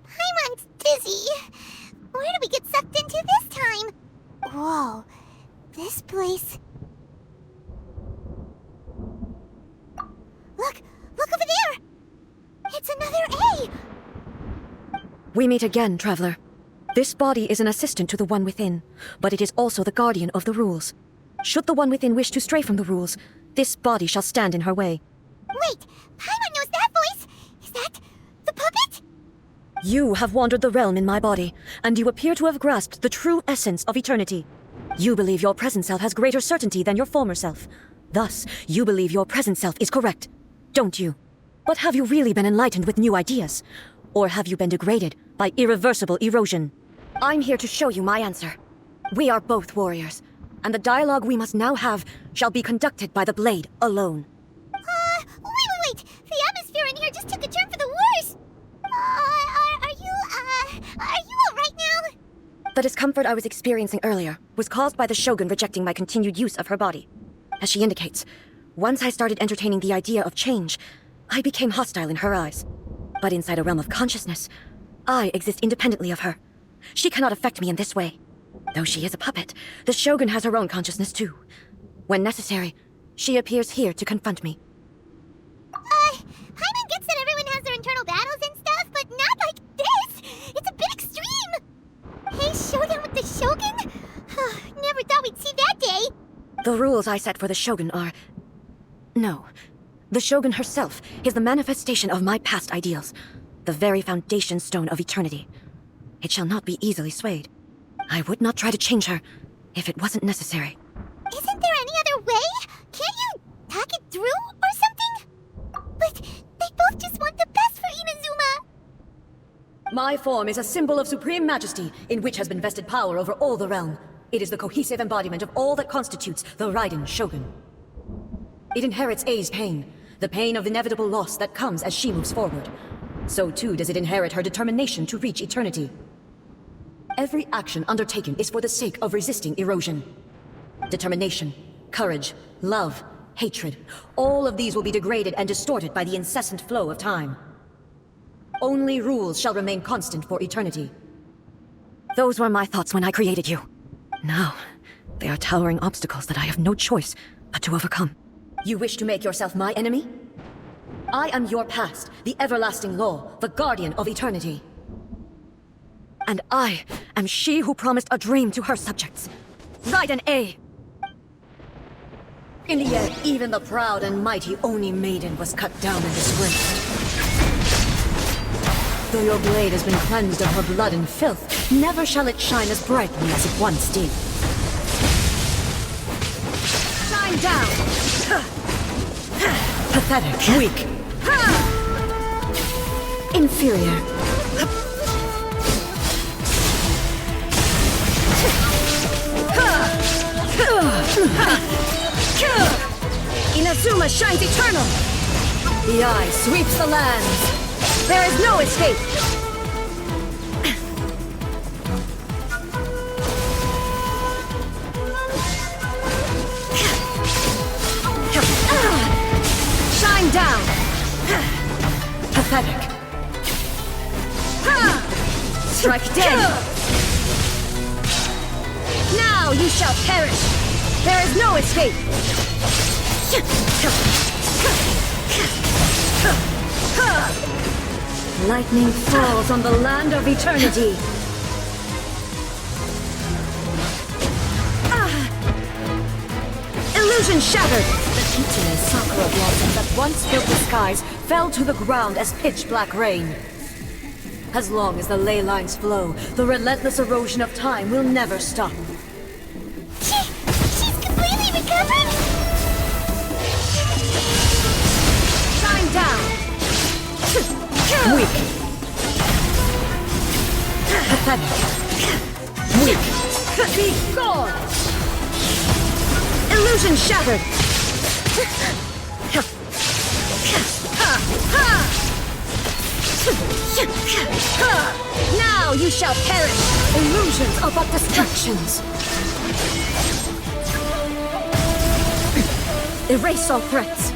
Paimon's dizzy. Where do we get sucked into this time? Whoa, this place. Look over there! It's another A! We meet again, traveler. This body is an assistant to the One Within, but it is also the guardian of the rules. Should the One Within wish to stray from the rules, this body shall stand in her way. Wait, Paimon knows that voice! Is that the puppet? You have wandered the realm in my body, and you appear to have grasped the true essence of eternity. You believe your present self has greater certainty than your former self. Thus, you believe your present self is correct, don't you? But have you really been enlightened with new ideas? Or have you been degraded by irreversible erosion? I'm here to show you my answer. We are both warriors, and the dialogue we must now have shall be conducted by the blade alone. Wait! The atmosphere in here just took a turn for the worse! Are you alright now? The discomfort I was experiencing earlier was caused by the Shogun rejecting my continued use of her body. As she indicates, once I started entertaining the idea of change, I became hostile in her eyes. But inside a realm of consciousness, I exist independently of her. She cannot affect me in this way. Though she is a puppet, the Shogun has her own consciousness too. When necessary, she appears here to confront me. Paimon gets that everyone has their internal battles and stuff, but not like this! It's a bit extreme! Hey, showdown with the Shogun? Never thought we'd see that day! The rules I set for the Shogun are No. The Shogun herself is the manifestation of my past ideals, the very foundation stone of eternity. It shall not be easily swayed. I would not try to change her if it wasn't necessary. Isn't there any other way? Can't you talk it through or something? But they both just want the best for Inazuma. My form is a symbol of supreme majesty in which has been vested power over all the realm. It is the cohesive embodiment of all that constitutes the Raiden Shogun. It inherits Ei's pain, the pain of inevitable loss that comes as she moves forward. So too does it inherit her determination to reach eternity. Every action undertaken is for the sake of resisting erosion. Determination, courage, love, hatred, all of these will be degraded and distorted by the incessant flow of time. Only rules shall remain constant for eternity. Those were my thoughts when I created you. Now, they are towering obstacles that I have no choice but to overcome. You wish to make yourself my enemy? I am your past, the everlasting law, the guardian of eternity. And I am she who promised a dream to her subjects. Raiden A. In the end, even the proud and mighty Oni Maiden was cut down and disgraced. Though your blade has been cleansed of her blood and filth, never shall it shine as brightly as it once did. Shine down! Pathetic. Weak. Inferior. Inazuma shines eternal! The eye sweeps the lands! There is no escape! Shine down! Pathetic. Strike dead! Now you shall perish! There is no escape! Lightning falls on the land of eternity! Illusion shattered! The Kitsune sakura blossoms that once filled the skies fell to the ground as pitch-black rain. As long as the ley lines flow, the relentless erosion of time will never stop. She's completely recovered? Shine down! Weak. Pathetic. Weak. Be gone! Illusion shattered! Now you shall perish! Illusions are but distractions! Erase all threats!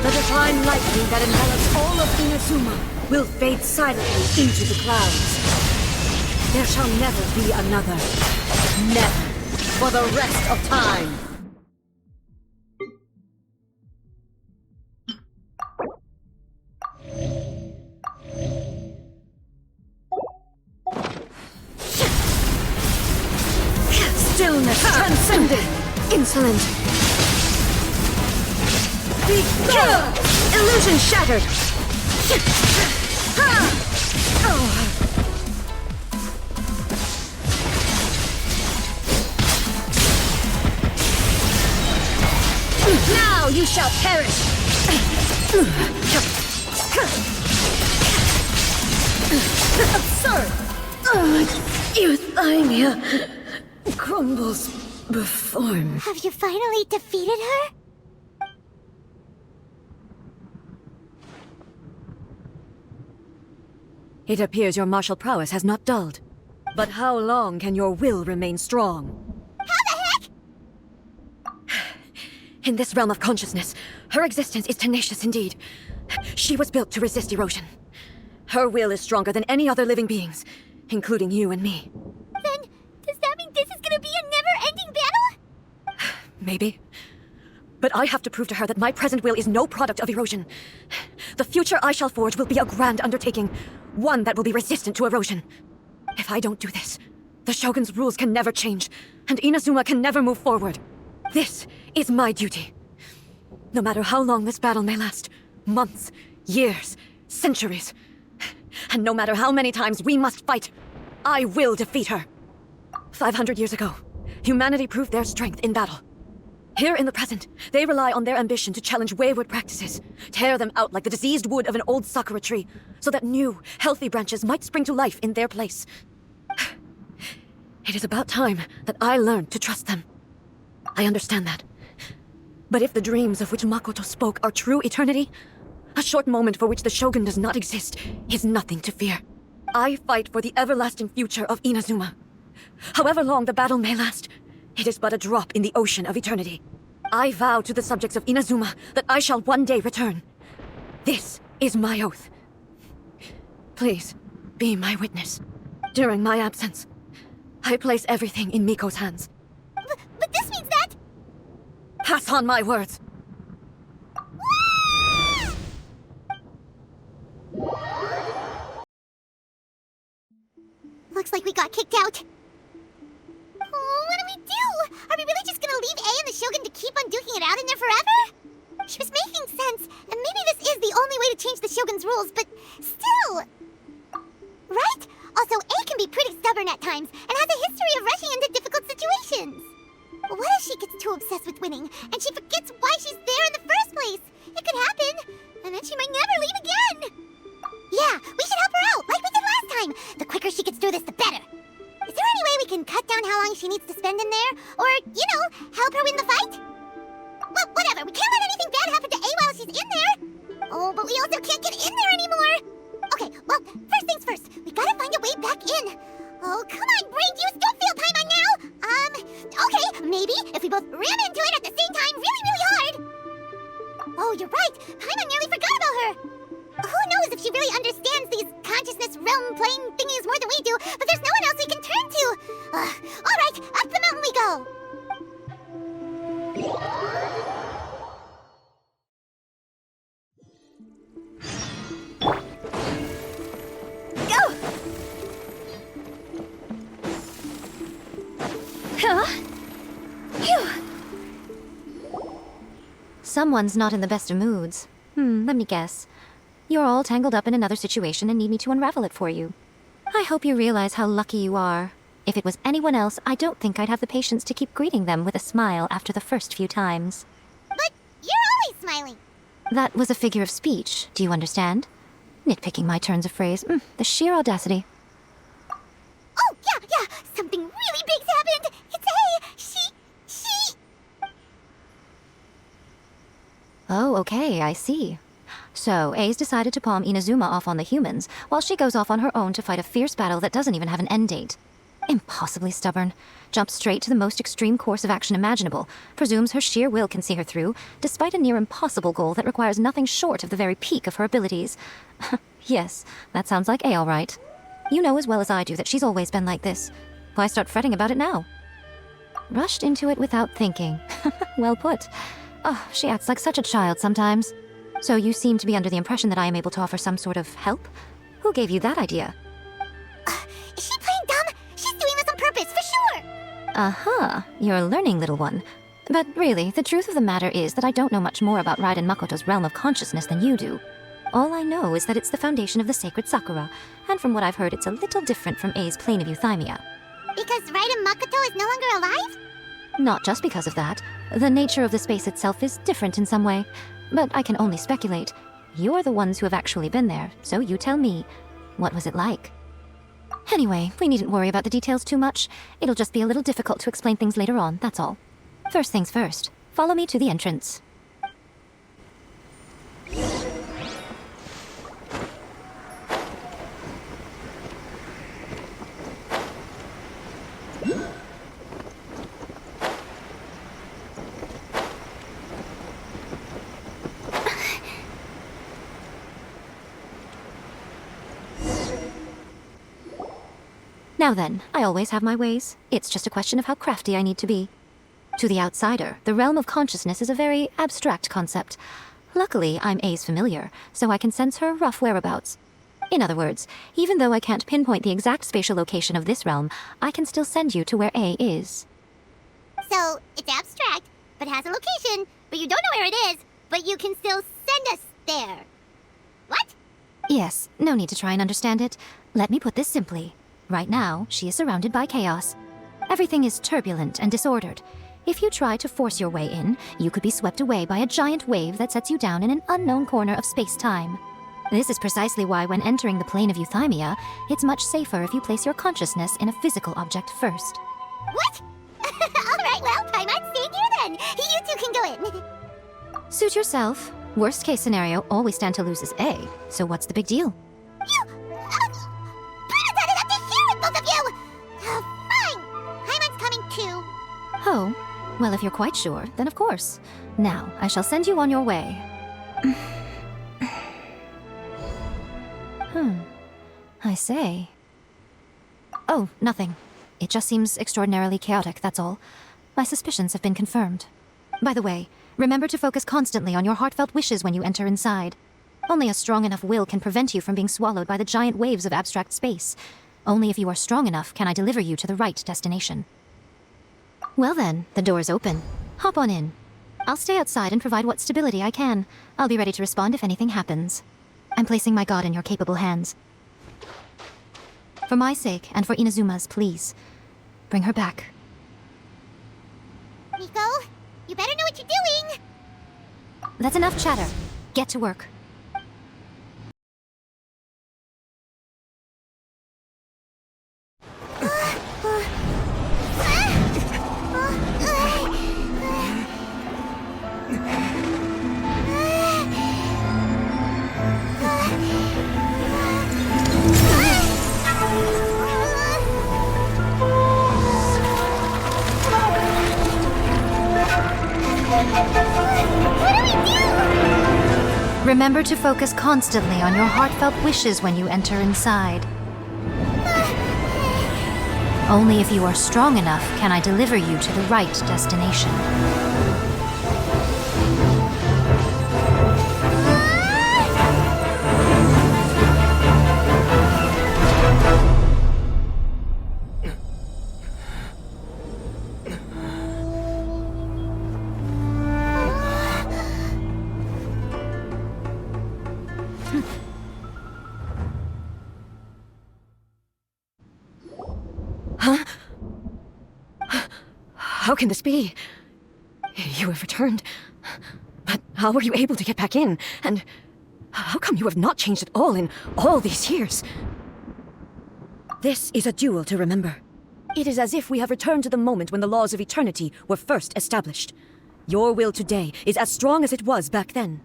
The divine lightning that envelops all of Inazuma will fade silently into the clouds. There shall never be another. Never. For the rest of time. Stillness transcendent. Insolent. Be gone! Illusion shattered! Now you shall perish! Absurd! Euthymia crumbles before me. Have you finally defeated her? It appears your martial prowess has not dulled. But how long can your will remain strong? How the heck? In this realm of consciousness, her existence is tenacious indeed. She was built to resist erosion. Her will is stronger than any other living beings, including you and me. Then, does that mean this is gonna be a never-ending battle? Maybe. But I have to prove to her that my present will is no product of erosion. The future I shall forge will be a grand undertaking, one that will be resistant to erosion. If I don't do this, the Shogun's rules can never change, and Inazuma can never move forward. This is my duty. No matter how long this battle may last, months, years, centuries, and no matter how many times we must fight, I will defeat her. 500 years ago, humanity proved their strength in battle. Here in the present, they rely on their ambition to challenge wayward practices, tear them out like the diseased wood of an old sakura tree, so that new, healthy branches might spring to life in their place. It is about time that I learned to trust them. I understand that. But if the dreams of which Makoto spoke are true eternity, a short moment for which the Shogun does not exist is nothing to fear. I fight for the everlasting future of Inazuma. However long the battle may last, it is but a drop in the ocean of eternity. I vow to the subjects of Inazuma that I shall one day return. This is my oath. Please, be my witness. During my absence, I place everything in Miko's hands. But this means that... Pass on my words. Looks like we got kicked out. Oh, what do we do? Are we really just gonna leave A and the Shogun to keep on duking it out in there forever? She was making sense, and maybe this is the only way to change the Shogun's rules, but still... Right? Also, A can be pretty stubborn at times, and has a history of rushing into difficult situations. What if she gets too obsessed with winning, and she forgets why she's there in the first place? It could happen, and then she might never leave again. Yeah, we should help her out, like we did last time. The quicker she gets through this, the better. Is there any way we can cut down how long she needs to spend in there? Or, you know, help her win the fight? Well, whatever. We can't let anything bad happen to A while she's in there. Oh, but we also can't get in there anymore. Okay, well, first things first. We gotta find a way back in. Oh, come on, brain juice. Don't feel Paimon now. Okay, maybe if we both ram into it at the same time really, really hard. Oh, you're right. Paimon nearly forgot about her. Who knows if she really understands these consciousness realm playing thingies more than we do, but there's no one else we can turn to. Alright, up the mountain we go. Go! Huh? Phew. Someone's not in the best of moods. Let me guess. You're all tangled up in another situation and need me to unravel it for you. I hope you realize how lucky you are. If it was anyone else, I don't think I'd have the patience to keep greeting them with a smile after the first few times. But you're always smiling. That was a figure of speech, do you understand? Nitpicking my turns of phrase. The sheer audacity. Oh, yeah, something really big's happened. It's A. She... Oh, okay, I see. So, A's decided to palm Inazuma off on the humans, while she goes off on her own to fight a fierce battle that doesn't even have an end date. Impossibly stubborn. Jumps straight to the most extreme course of action imaginable. Presumes her sheer will can see her through, despite a near impossible goal that requires nothing short of the very peak of her abilities. Yes, that sounds like A all right. You know as well as I do that she's always been like this. Why start fretting about it now? Rushed into it without thinking. Well put. Oh, she acts like such a child sometimes. So you seem to be under the impression that I am able to offer some sort of help? Who gave you that idea? Is she playing dumb? She's doing this on purpose, for sure! Uh-huh. You're learning, little one. But really, the truth of the matter is that I don't know much more about Raiden Makoto's realm of consciousness than you do. All I know is that it's the foundation of the sacred Sakura, and from what I've heard, it's a little different from A's plane of euthymia. Because Raiden Makoto is no longer alive? Not just because of that. The nature of the space itself is different in some way. But I can only speculate. You're the ones who have actually been there, so you tell me. What was it like? Anyway, we needn't worry about the details too much. It'll just be a little difficult to explain things later on, that's all. First things first. Follow me to the entrance. Now then, I always have my ways. It's just a question of how crafty I need to be. To the outsider, the realm of consciousness is a very abstract concept. Luckily, I'm A's familiar, so I can sense her rough whereabouts. In other words, even though I can't pinpoint the exact spatial location of this realm, I can still send you to where A is. So, it's abstract, but has a location, but you don't know where it is, but you can still send us there. What? Yes, no need to try and understand it. Let me put this simply. Right now, she is surrounded by chaos. Everything is turbulent and disordered. If you try to force your way in, you could be swept away by a giant wave that sets you down in an unknown corner of space-time. This is precisely why when entering the plane of euthymia, it's much safer if you place your consciousness in a physical object first. What? Alright, well, Paimon, stay here then. You two can go in. Suit yourself. Worst case scenario, all we stand to lose is A, so what's the big deal? Paimon set it up to here with both of you! Fine! Paimon's coming too. Oh, well, if you're quite sure, then of course. Now, I shall send you on your way. I say. Oh, nothing. It just seems extraordinarily chaotic, that's all. My suspicions have been confirmed. By the way, remember to focus constantly on your heartfelt wishes when you enter inside. Only a strong enough will can prevent you from being swallowed by the giant waves of abstract space. Only if you are strong enough can I deliver you to the right destination. Well then, the door's open. Hop on in. I'll stay outside and provide what stability I can. I'll be ready to respond if anything happens. I'm placing my god in your capable hands. For my sake, and for Inazuma's, please. Bring her back. Nico, you better know what you're doing! That's enough chatter. Get to work. Remember to focus constantly on your heartfelt wishes when you enter inside. Only if you are strong enough can I deliver you to the right destination. How can this be? You have returned. But how were you able to get back in? And how come you have not changed at all in all these years? This is a duel to remember. It is as if we have returned to the moment when the laws of eternity were first established. Your will today is as strong as it was back then.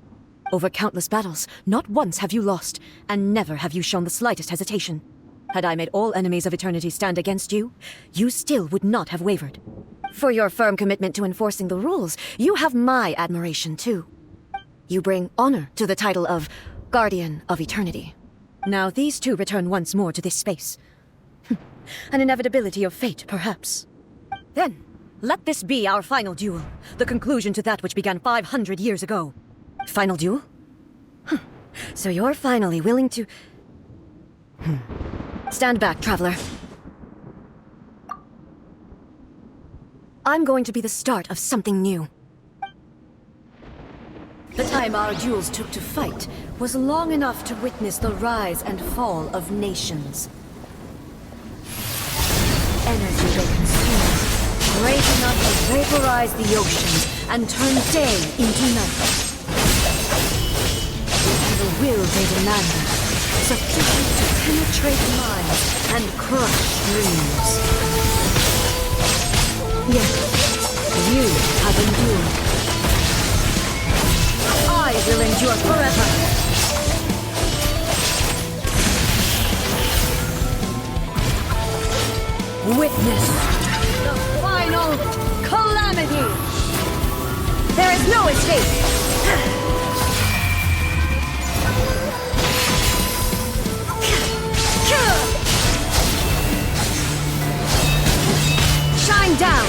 Over countless battles, not once have you lost, and never have you shown the slightest hesitation. Had I made all enemies of eternity stand against you, you still would not have wavered. For your firm commitment to enforcing the rules, you have my admiration too. You bring honor to the title of Guardian of Eternity. Now these two return once more to this space. An inevitability of fate, perhaps. Then, let this be our final duel, the conclusion to that which began 500 years ago. Final duel? So you're finally willing to... Stand back, traveler. I'm going to be the start of something new. The time our duels took to fight was long enough to witness the rise and fall of nations. Energy they consumed, great enough to vaporize the oceans and turn day into night. And the will they demanded, sufficient to penetrate minds and crush dreams. Yet, you have endured. I will endure forever. Witness the final calamity. There is no escape. Shine down.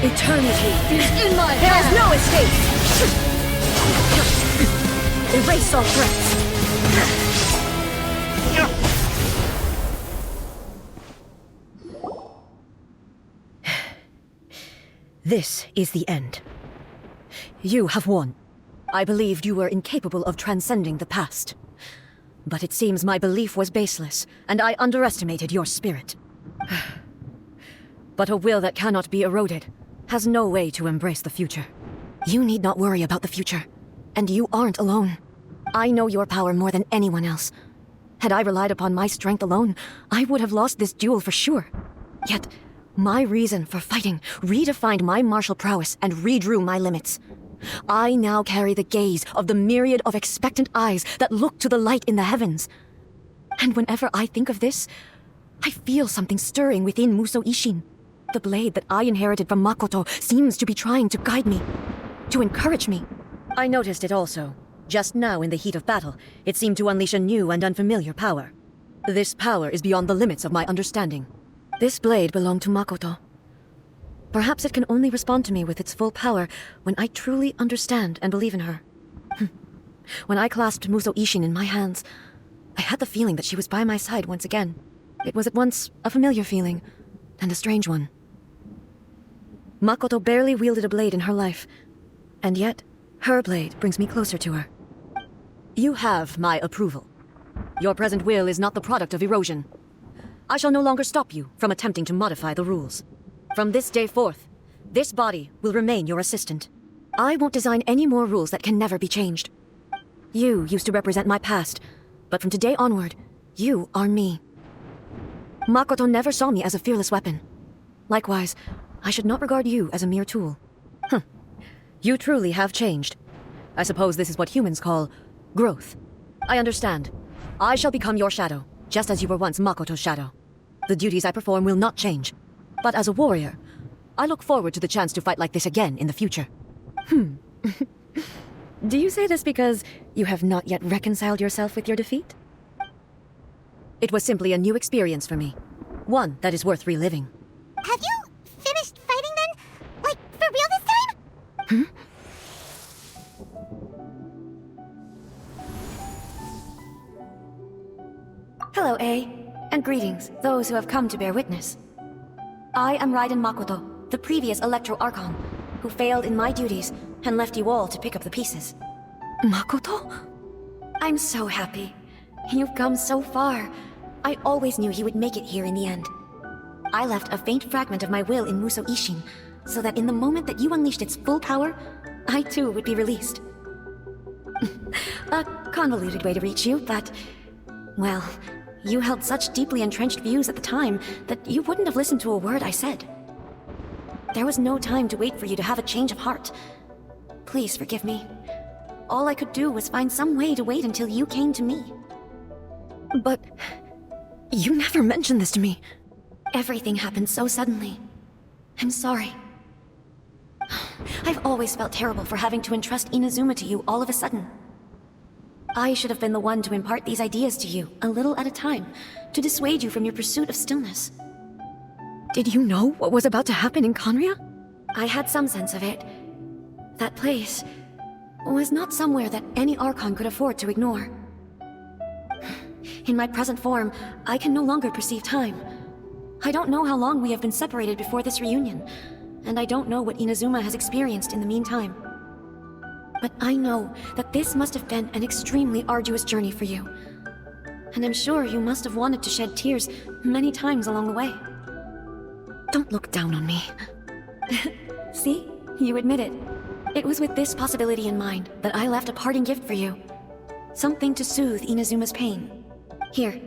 Eternity is in my hands. There's no escape. Erase all threats. This is the end. You have won. I believed you were incapable of transcending the past. But it seems my belief was baseless, and I underestimated your spirit. But a will that cannot be eroded has no way to embrace the future. You need not worry about the future, and you aren't alone. I know your power more than anyone else. Had I relied upon my strength alone, I would have lost this duel for sure. Yet, my reason for fighting redefined my martial prowess and redrew my limits. I now carry the gaze of the myriad of expectant eyes that look to the light in the heavens. And whenever I think of this, I feel something stirring within Musou Ishin. The blade that I inherited from Makoto seems to be trying to guide me, to encourage me. I noticed it also. Just now in the heat of battle, it seemed to unleash a new and unfamiliar power. This power is beyond the limits of my understanding. This blade belonged to Makoto. Perhaps it can only respond to me with its full power when I truly understand and believe in her. When I clasped Musou Ishin in my hands, I had the feeling that she was by my side once again. It was at once a familiar feeling and a strange one. Makoto barely wielded a blade in her life, and yet her blade brings me closer to her. You have my approval. Your present will is not the product of erosion. I shall no longer stop you from attempting to modify the rules. From this day forth, this body will remain your assistant. I won't design any more rules that can never be changed. You used to represent my past, but from today onward, you are me. Makoto never saw me as a fearless weapon. Likewise, I should not regard you as a mere tool. You truly have changed. I suppose this is what humans call growth. I understand. I shall become your shadow, just as you were once Makoto's shadow. The duties I perform will not change. But as a warrior, I look forward to the chance to fight like this again in the future. Do you say this because you have not yet reconciled yourself with your defeat? It was simply a new experience for me. One that is worth reliving. Have you finished fighting then? Like, for real this time? Hello, A, and greetings, those who have come to bear witness. I am Raiden Makoto, the previous Electro Archon, who failed in my duties and left you all to pick up the pieces. Makoto? I'm so happy. You've come so far. I always knew you would make it here in the end. I left a faint fragment of my will in Musou Ishin, so that in the moment that you unleashed its full power, I too would be released. A convoluted way to reach you, but... well, you held such deeply entrenched views at the time that you wouldn't have listened to a word I said. There was no time to wait for you to have a change of heart. Please forgive me. All I could do was find some way to wait until you came to me. But... you never mentioned this to me. Everything happened so suddenly. I'm sorry. I've always felt terrible for having to entrust Inazuma to you all of a sudden. I should have been the one to impart these ideas to you, a little at a time, to dissuade you from your pursuit of stillness. Did you know what was about to happen in Conria? I had some sense of it. That place was not somewhere that any Archon could afford to ignore. In my present form, I can no longer perceive time. I don't know how long we have been separated before this reunion, and I don't know what Inazuma has experienced in the meantime. But I know that this must have been an extremely arduous journey for you. And I'm sure you must have wanted to shed tears many times along the way. Don't look down on me. See? You admit it. It was with this possibility in mind that I left a parting gift for you. Something to soothe Inazuma's pain. Here,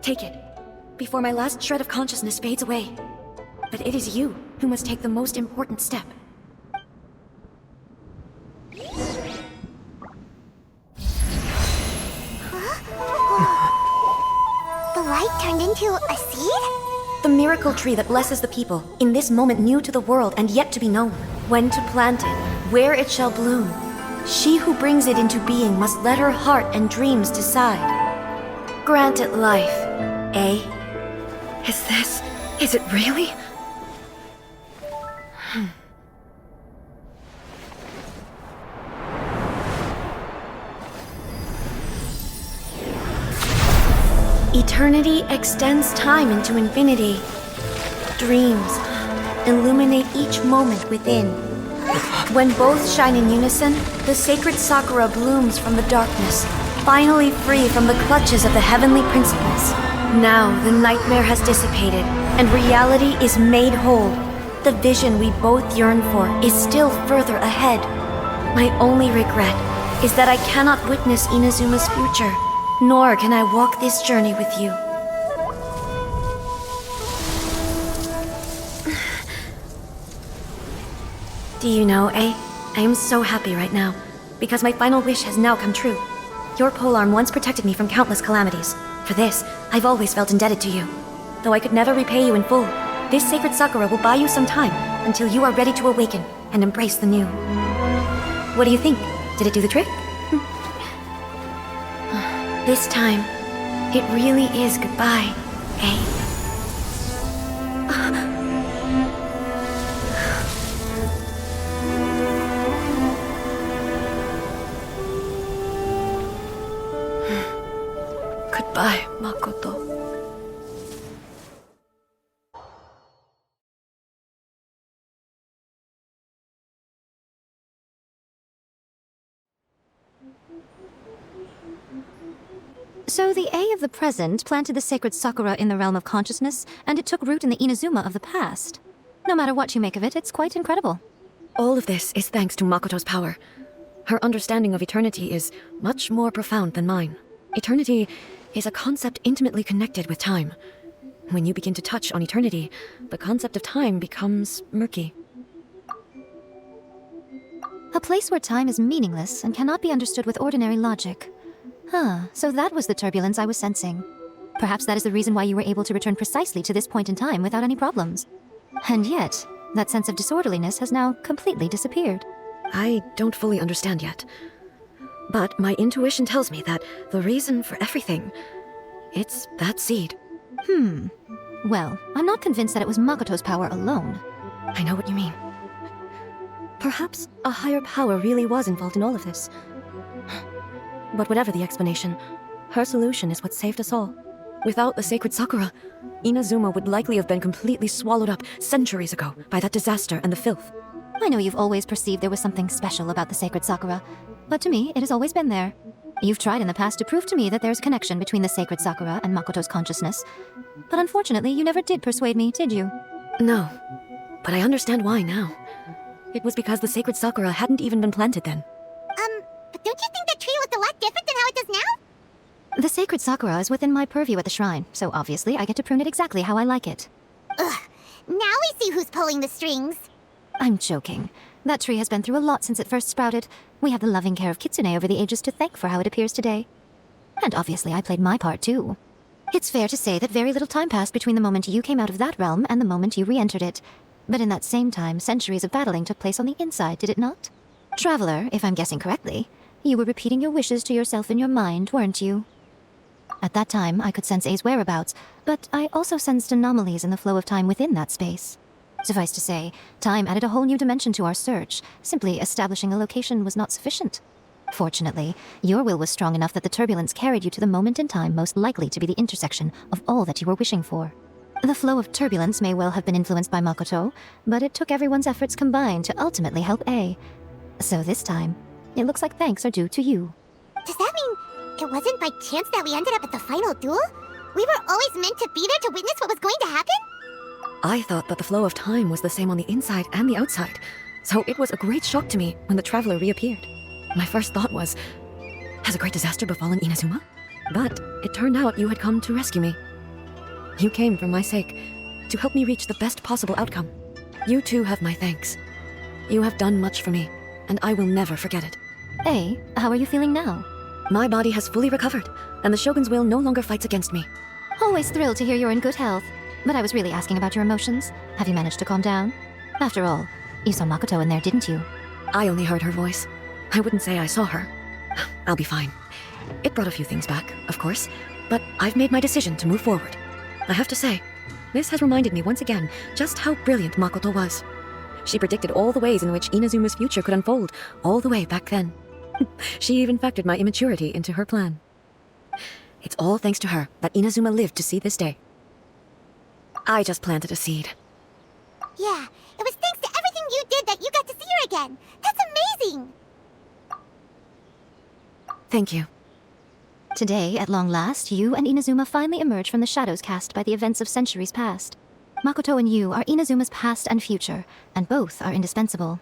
take it, before my last shred of consciousness fades away. But it is you who must take the most important step. The light turned into a seed? The miracle tree that blesses the people, in this moment new to the world and yet to be known. When to plant it, where it shall bloom, She who brings it into being must let her heart and dreams decide. Grant it life, eh? Is it really? Eternity extends time into infinity. Dreams illuminate each moment within. When both shine in unison, the sacred Sakura blooms from the darkness, finally free from the clutches of the heavenly principles. Now the nightmare has dissipated, and reality is made whole. The vision we both yearn for is still further ahead. My only regret is that I cannot witness Inazuma's future, nor can I walk this journey with you. Do you know, I am so happy right now, because my final wish has now come true. Your polearm once protected me from countless calamities. For this, I've always felt indebted to you. Though I could never repay you in full, this sacred Sakura will buy you some time until you are ready to awaken and embrace the new. What do you think? Did it do the trick? This time, it really is goodbye, eh? Goodbye, Makoto. So the A of the present planted the sacred Sakura in the realm of consciousness, and it took root in the Inazuma of the past. No matter what you make of it, it's quite incredible. All of this is thanks to Makoto's power. Her understanding of eternity is much more profound than mine. Eternity is a concept intimately connected with time. When you begin to touch on eternity, the concept of time becomes murky. A place where time is meaningless and cannot be understood with ordinary logic. So that was the turbulence I was sensing. Perhaps that is the reason why you were able to return precisely to this point in time without any problems. And yet, that sense of disorderliness has now completely disappeared. I don't fully understand yet. But my intuition tells me that the reason for everything, it's that seed. Well, I'm not convinced that it was Makoto's power alone. I know what you mean. Perhaps a higher power really was involved in all of this. But whatever the explanation, her solution is what saved us all. Without the sacred Sakura, Inazuma would likely have been completely swallowed up centuries ago by that disaster and the filth. I know you've always perceived there was something special about the sacred Sakura, but to me, it has always been there. You've tried in the past to prove to me that there's a connection between the sacred Sakura and Makoto's consciousness, but unfortunately, you never did persuade me, did you? No, but I understand why now. It was because the sacred Sakura hadn't even been planted then. But don't you think that tree looked a lot different than how it does now? The sacred Sakura is within my purview at the shrine, so obviously I get to prune it exactly how I like it. Ugh, now we see who's pulling the strings. I'm joking. That tree has been through a lot since it first sprouted. We have the loving care of Kitsune over the ages to thank for how it appears today. And obviously I played my part too. It's fair to say that very little time passed between the moment you came out of that realm and the moment you re-entered it. But in that same time, centuries of battling took place on the inside, did it not? Traveler, if I'm guessing correctly, you were repeating your wishes to yourself in your mind, weren't you? At that time, I could sense A's whereabouts, but I also sensed anomalies in the flow of time within that space. Suffice to say, time added a whole new dimension to our search. Simply establishing a location was not sufficient. Fortunately, your will was strong enough that the turbulence carried you to the moment in time most likely to be the intersection of all that you were wishing for. The flow of turbulence may well have been influenced by Makoto, but it took everyone's efforts combined to ultimately help A. So this time, it looks like thanks are due to you. Does that mean it wasn't by chance that we ended up at the final duel? We were always meant to be there to witness what was going to happen? I thought that the flow of time was the same on the inside and the outside, so it was a great shock to me when the traveler reappeared. My first thought was, has a great disaster befallen Inazuma? But it turned out you had come to rescue me. You came for my sake, to help me reach the best possible outcome. You too have my thanks. You have done much for me, and I will never forget it. A, how are you feeling now? My body has fully recovered, and the Shogun's will no longer fights against me. Always thrilled to hear you're in good health. But I was really asking about your emotions. Have you managed to calm down? After all, you saw Makoto in there, didn't you? I only heard her voice. I wouldn't say I saw her. I'll be fine. It brought a few things back, of course, but I've made my decision to move forward. I have to say, this has reminded me once again just how brilliant Makoto was. She predicted all the ways in which Inazuma's future could unfold all the way back then. She even factored my immaturity into her plan. It's all thanks to her that Inazuma lived to see this day. I just planted a seed. Yeah, it was thanks to everything you did that you got to see her again. That's amazing! Thank you. Today, at long last, you and Inazuma finally emerge from the shadows cast by the events of centuries past. Makoto and you are Inazuma's past and future, and both are indispensable.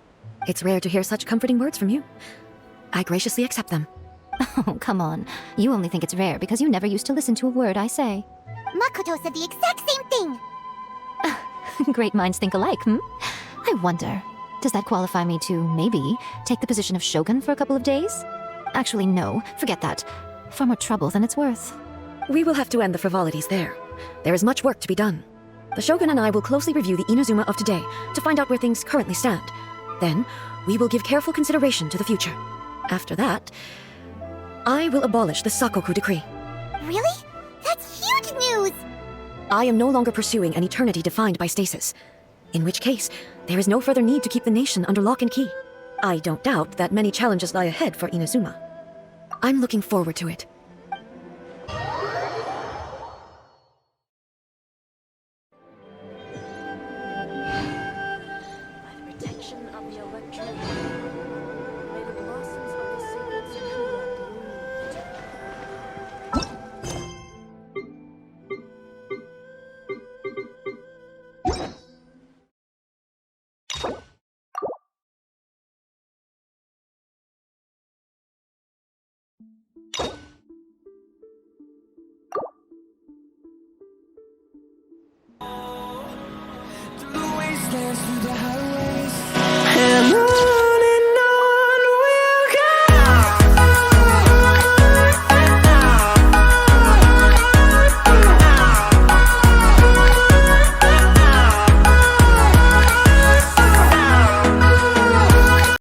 It's rare to hear such comforting words from you. I graciously accept them. Oh, come on. You only think it's rare because you never used to listen to a word I say. Makoto said the exact same thing! Great minds think alike, hmm? I wonder, does that qualify me to, maybe, take the position of Shogun for a couple of days? Actually, no. Forget that. Far more trouble than it's worth. We will have to end the frivolities there. There is much work to be done. The Shogun and I will closely review the Inazuma of today to find out where things currently stand. Then, we will give careful consideration to the future. After that, I will abolish the Sakoku decree. Really? That's huge news! I am no longer pursuing an eternity defined by stasis. In which case, there is no further need to keep the nation under lock and key. I don't doubt that many challenges lie ahead for Inazuma. I'm looking forward to it.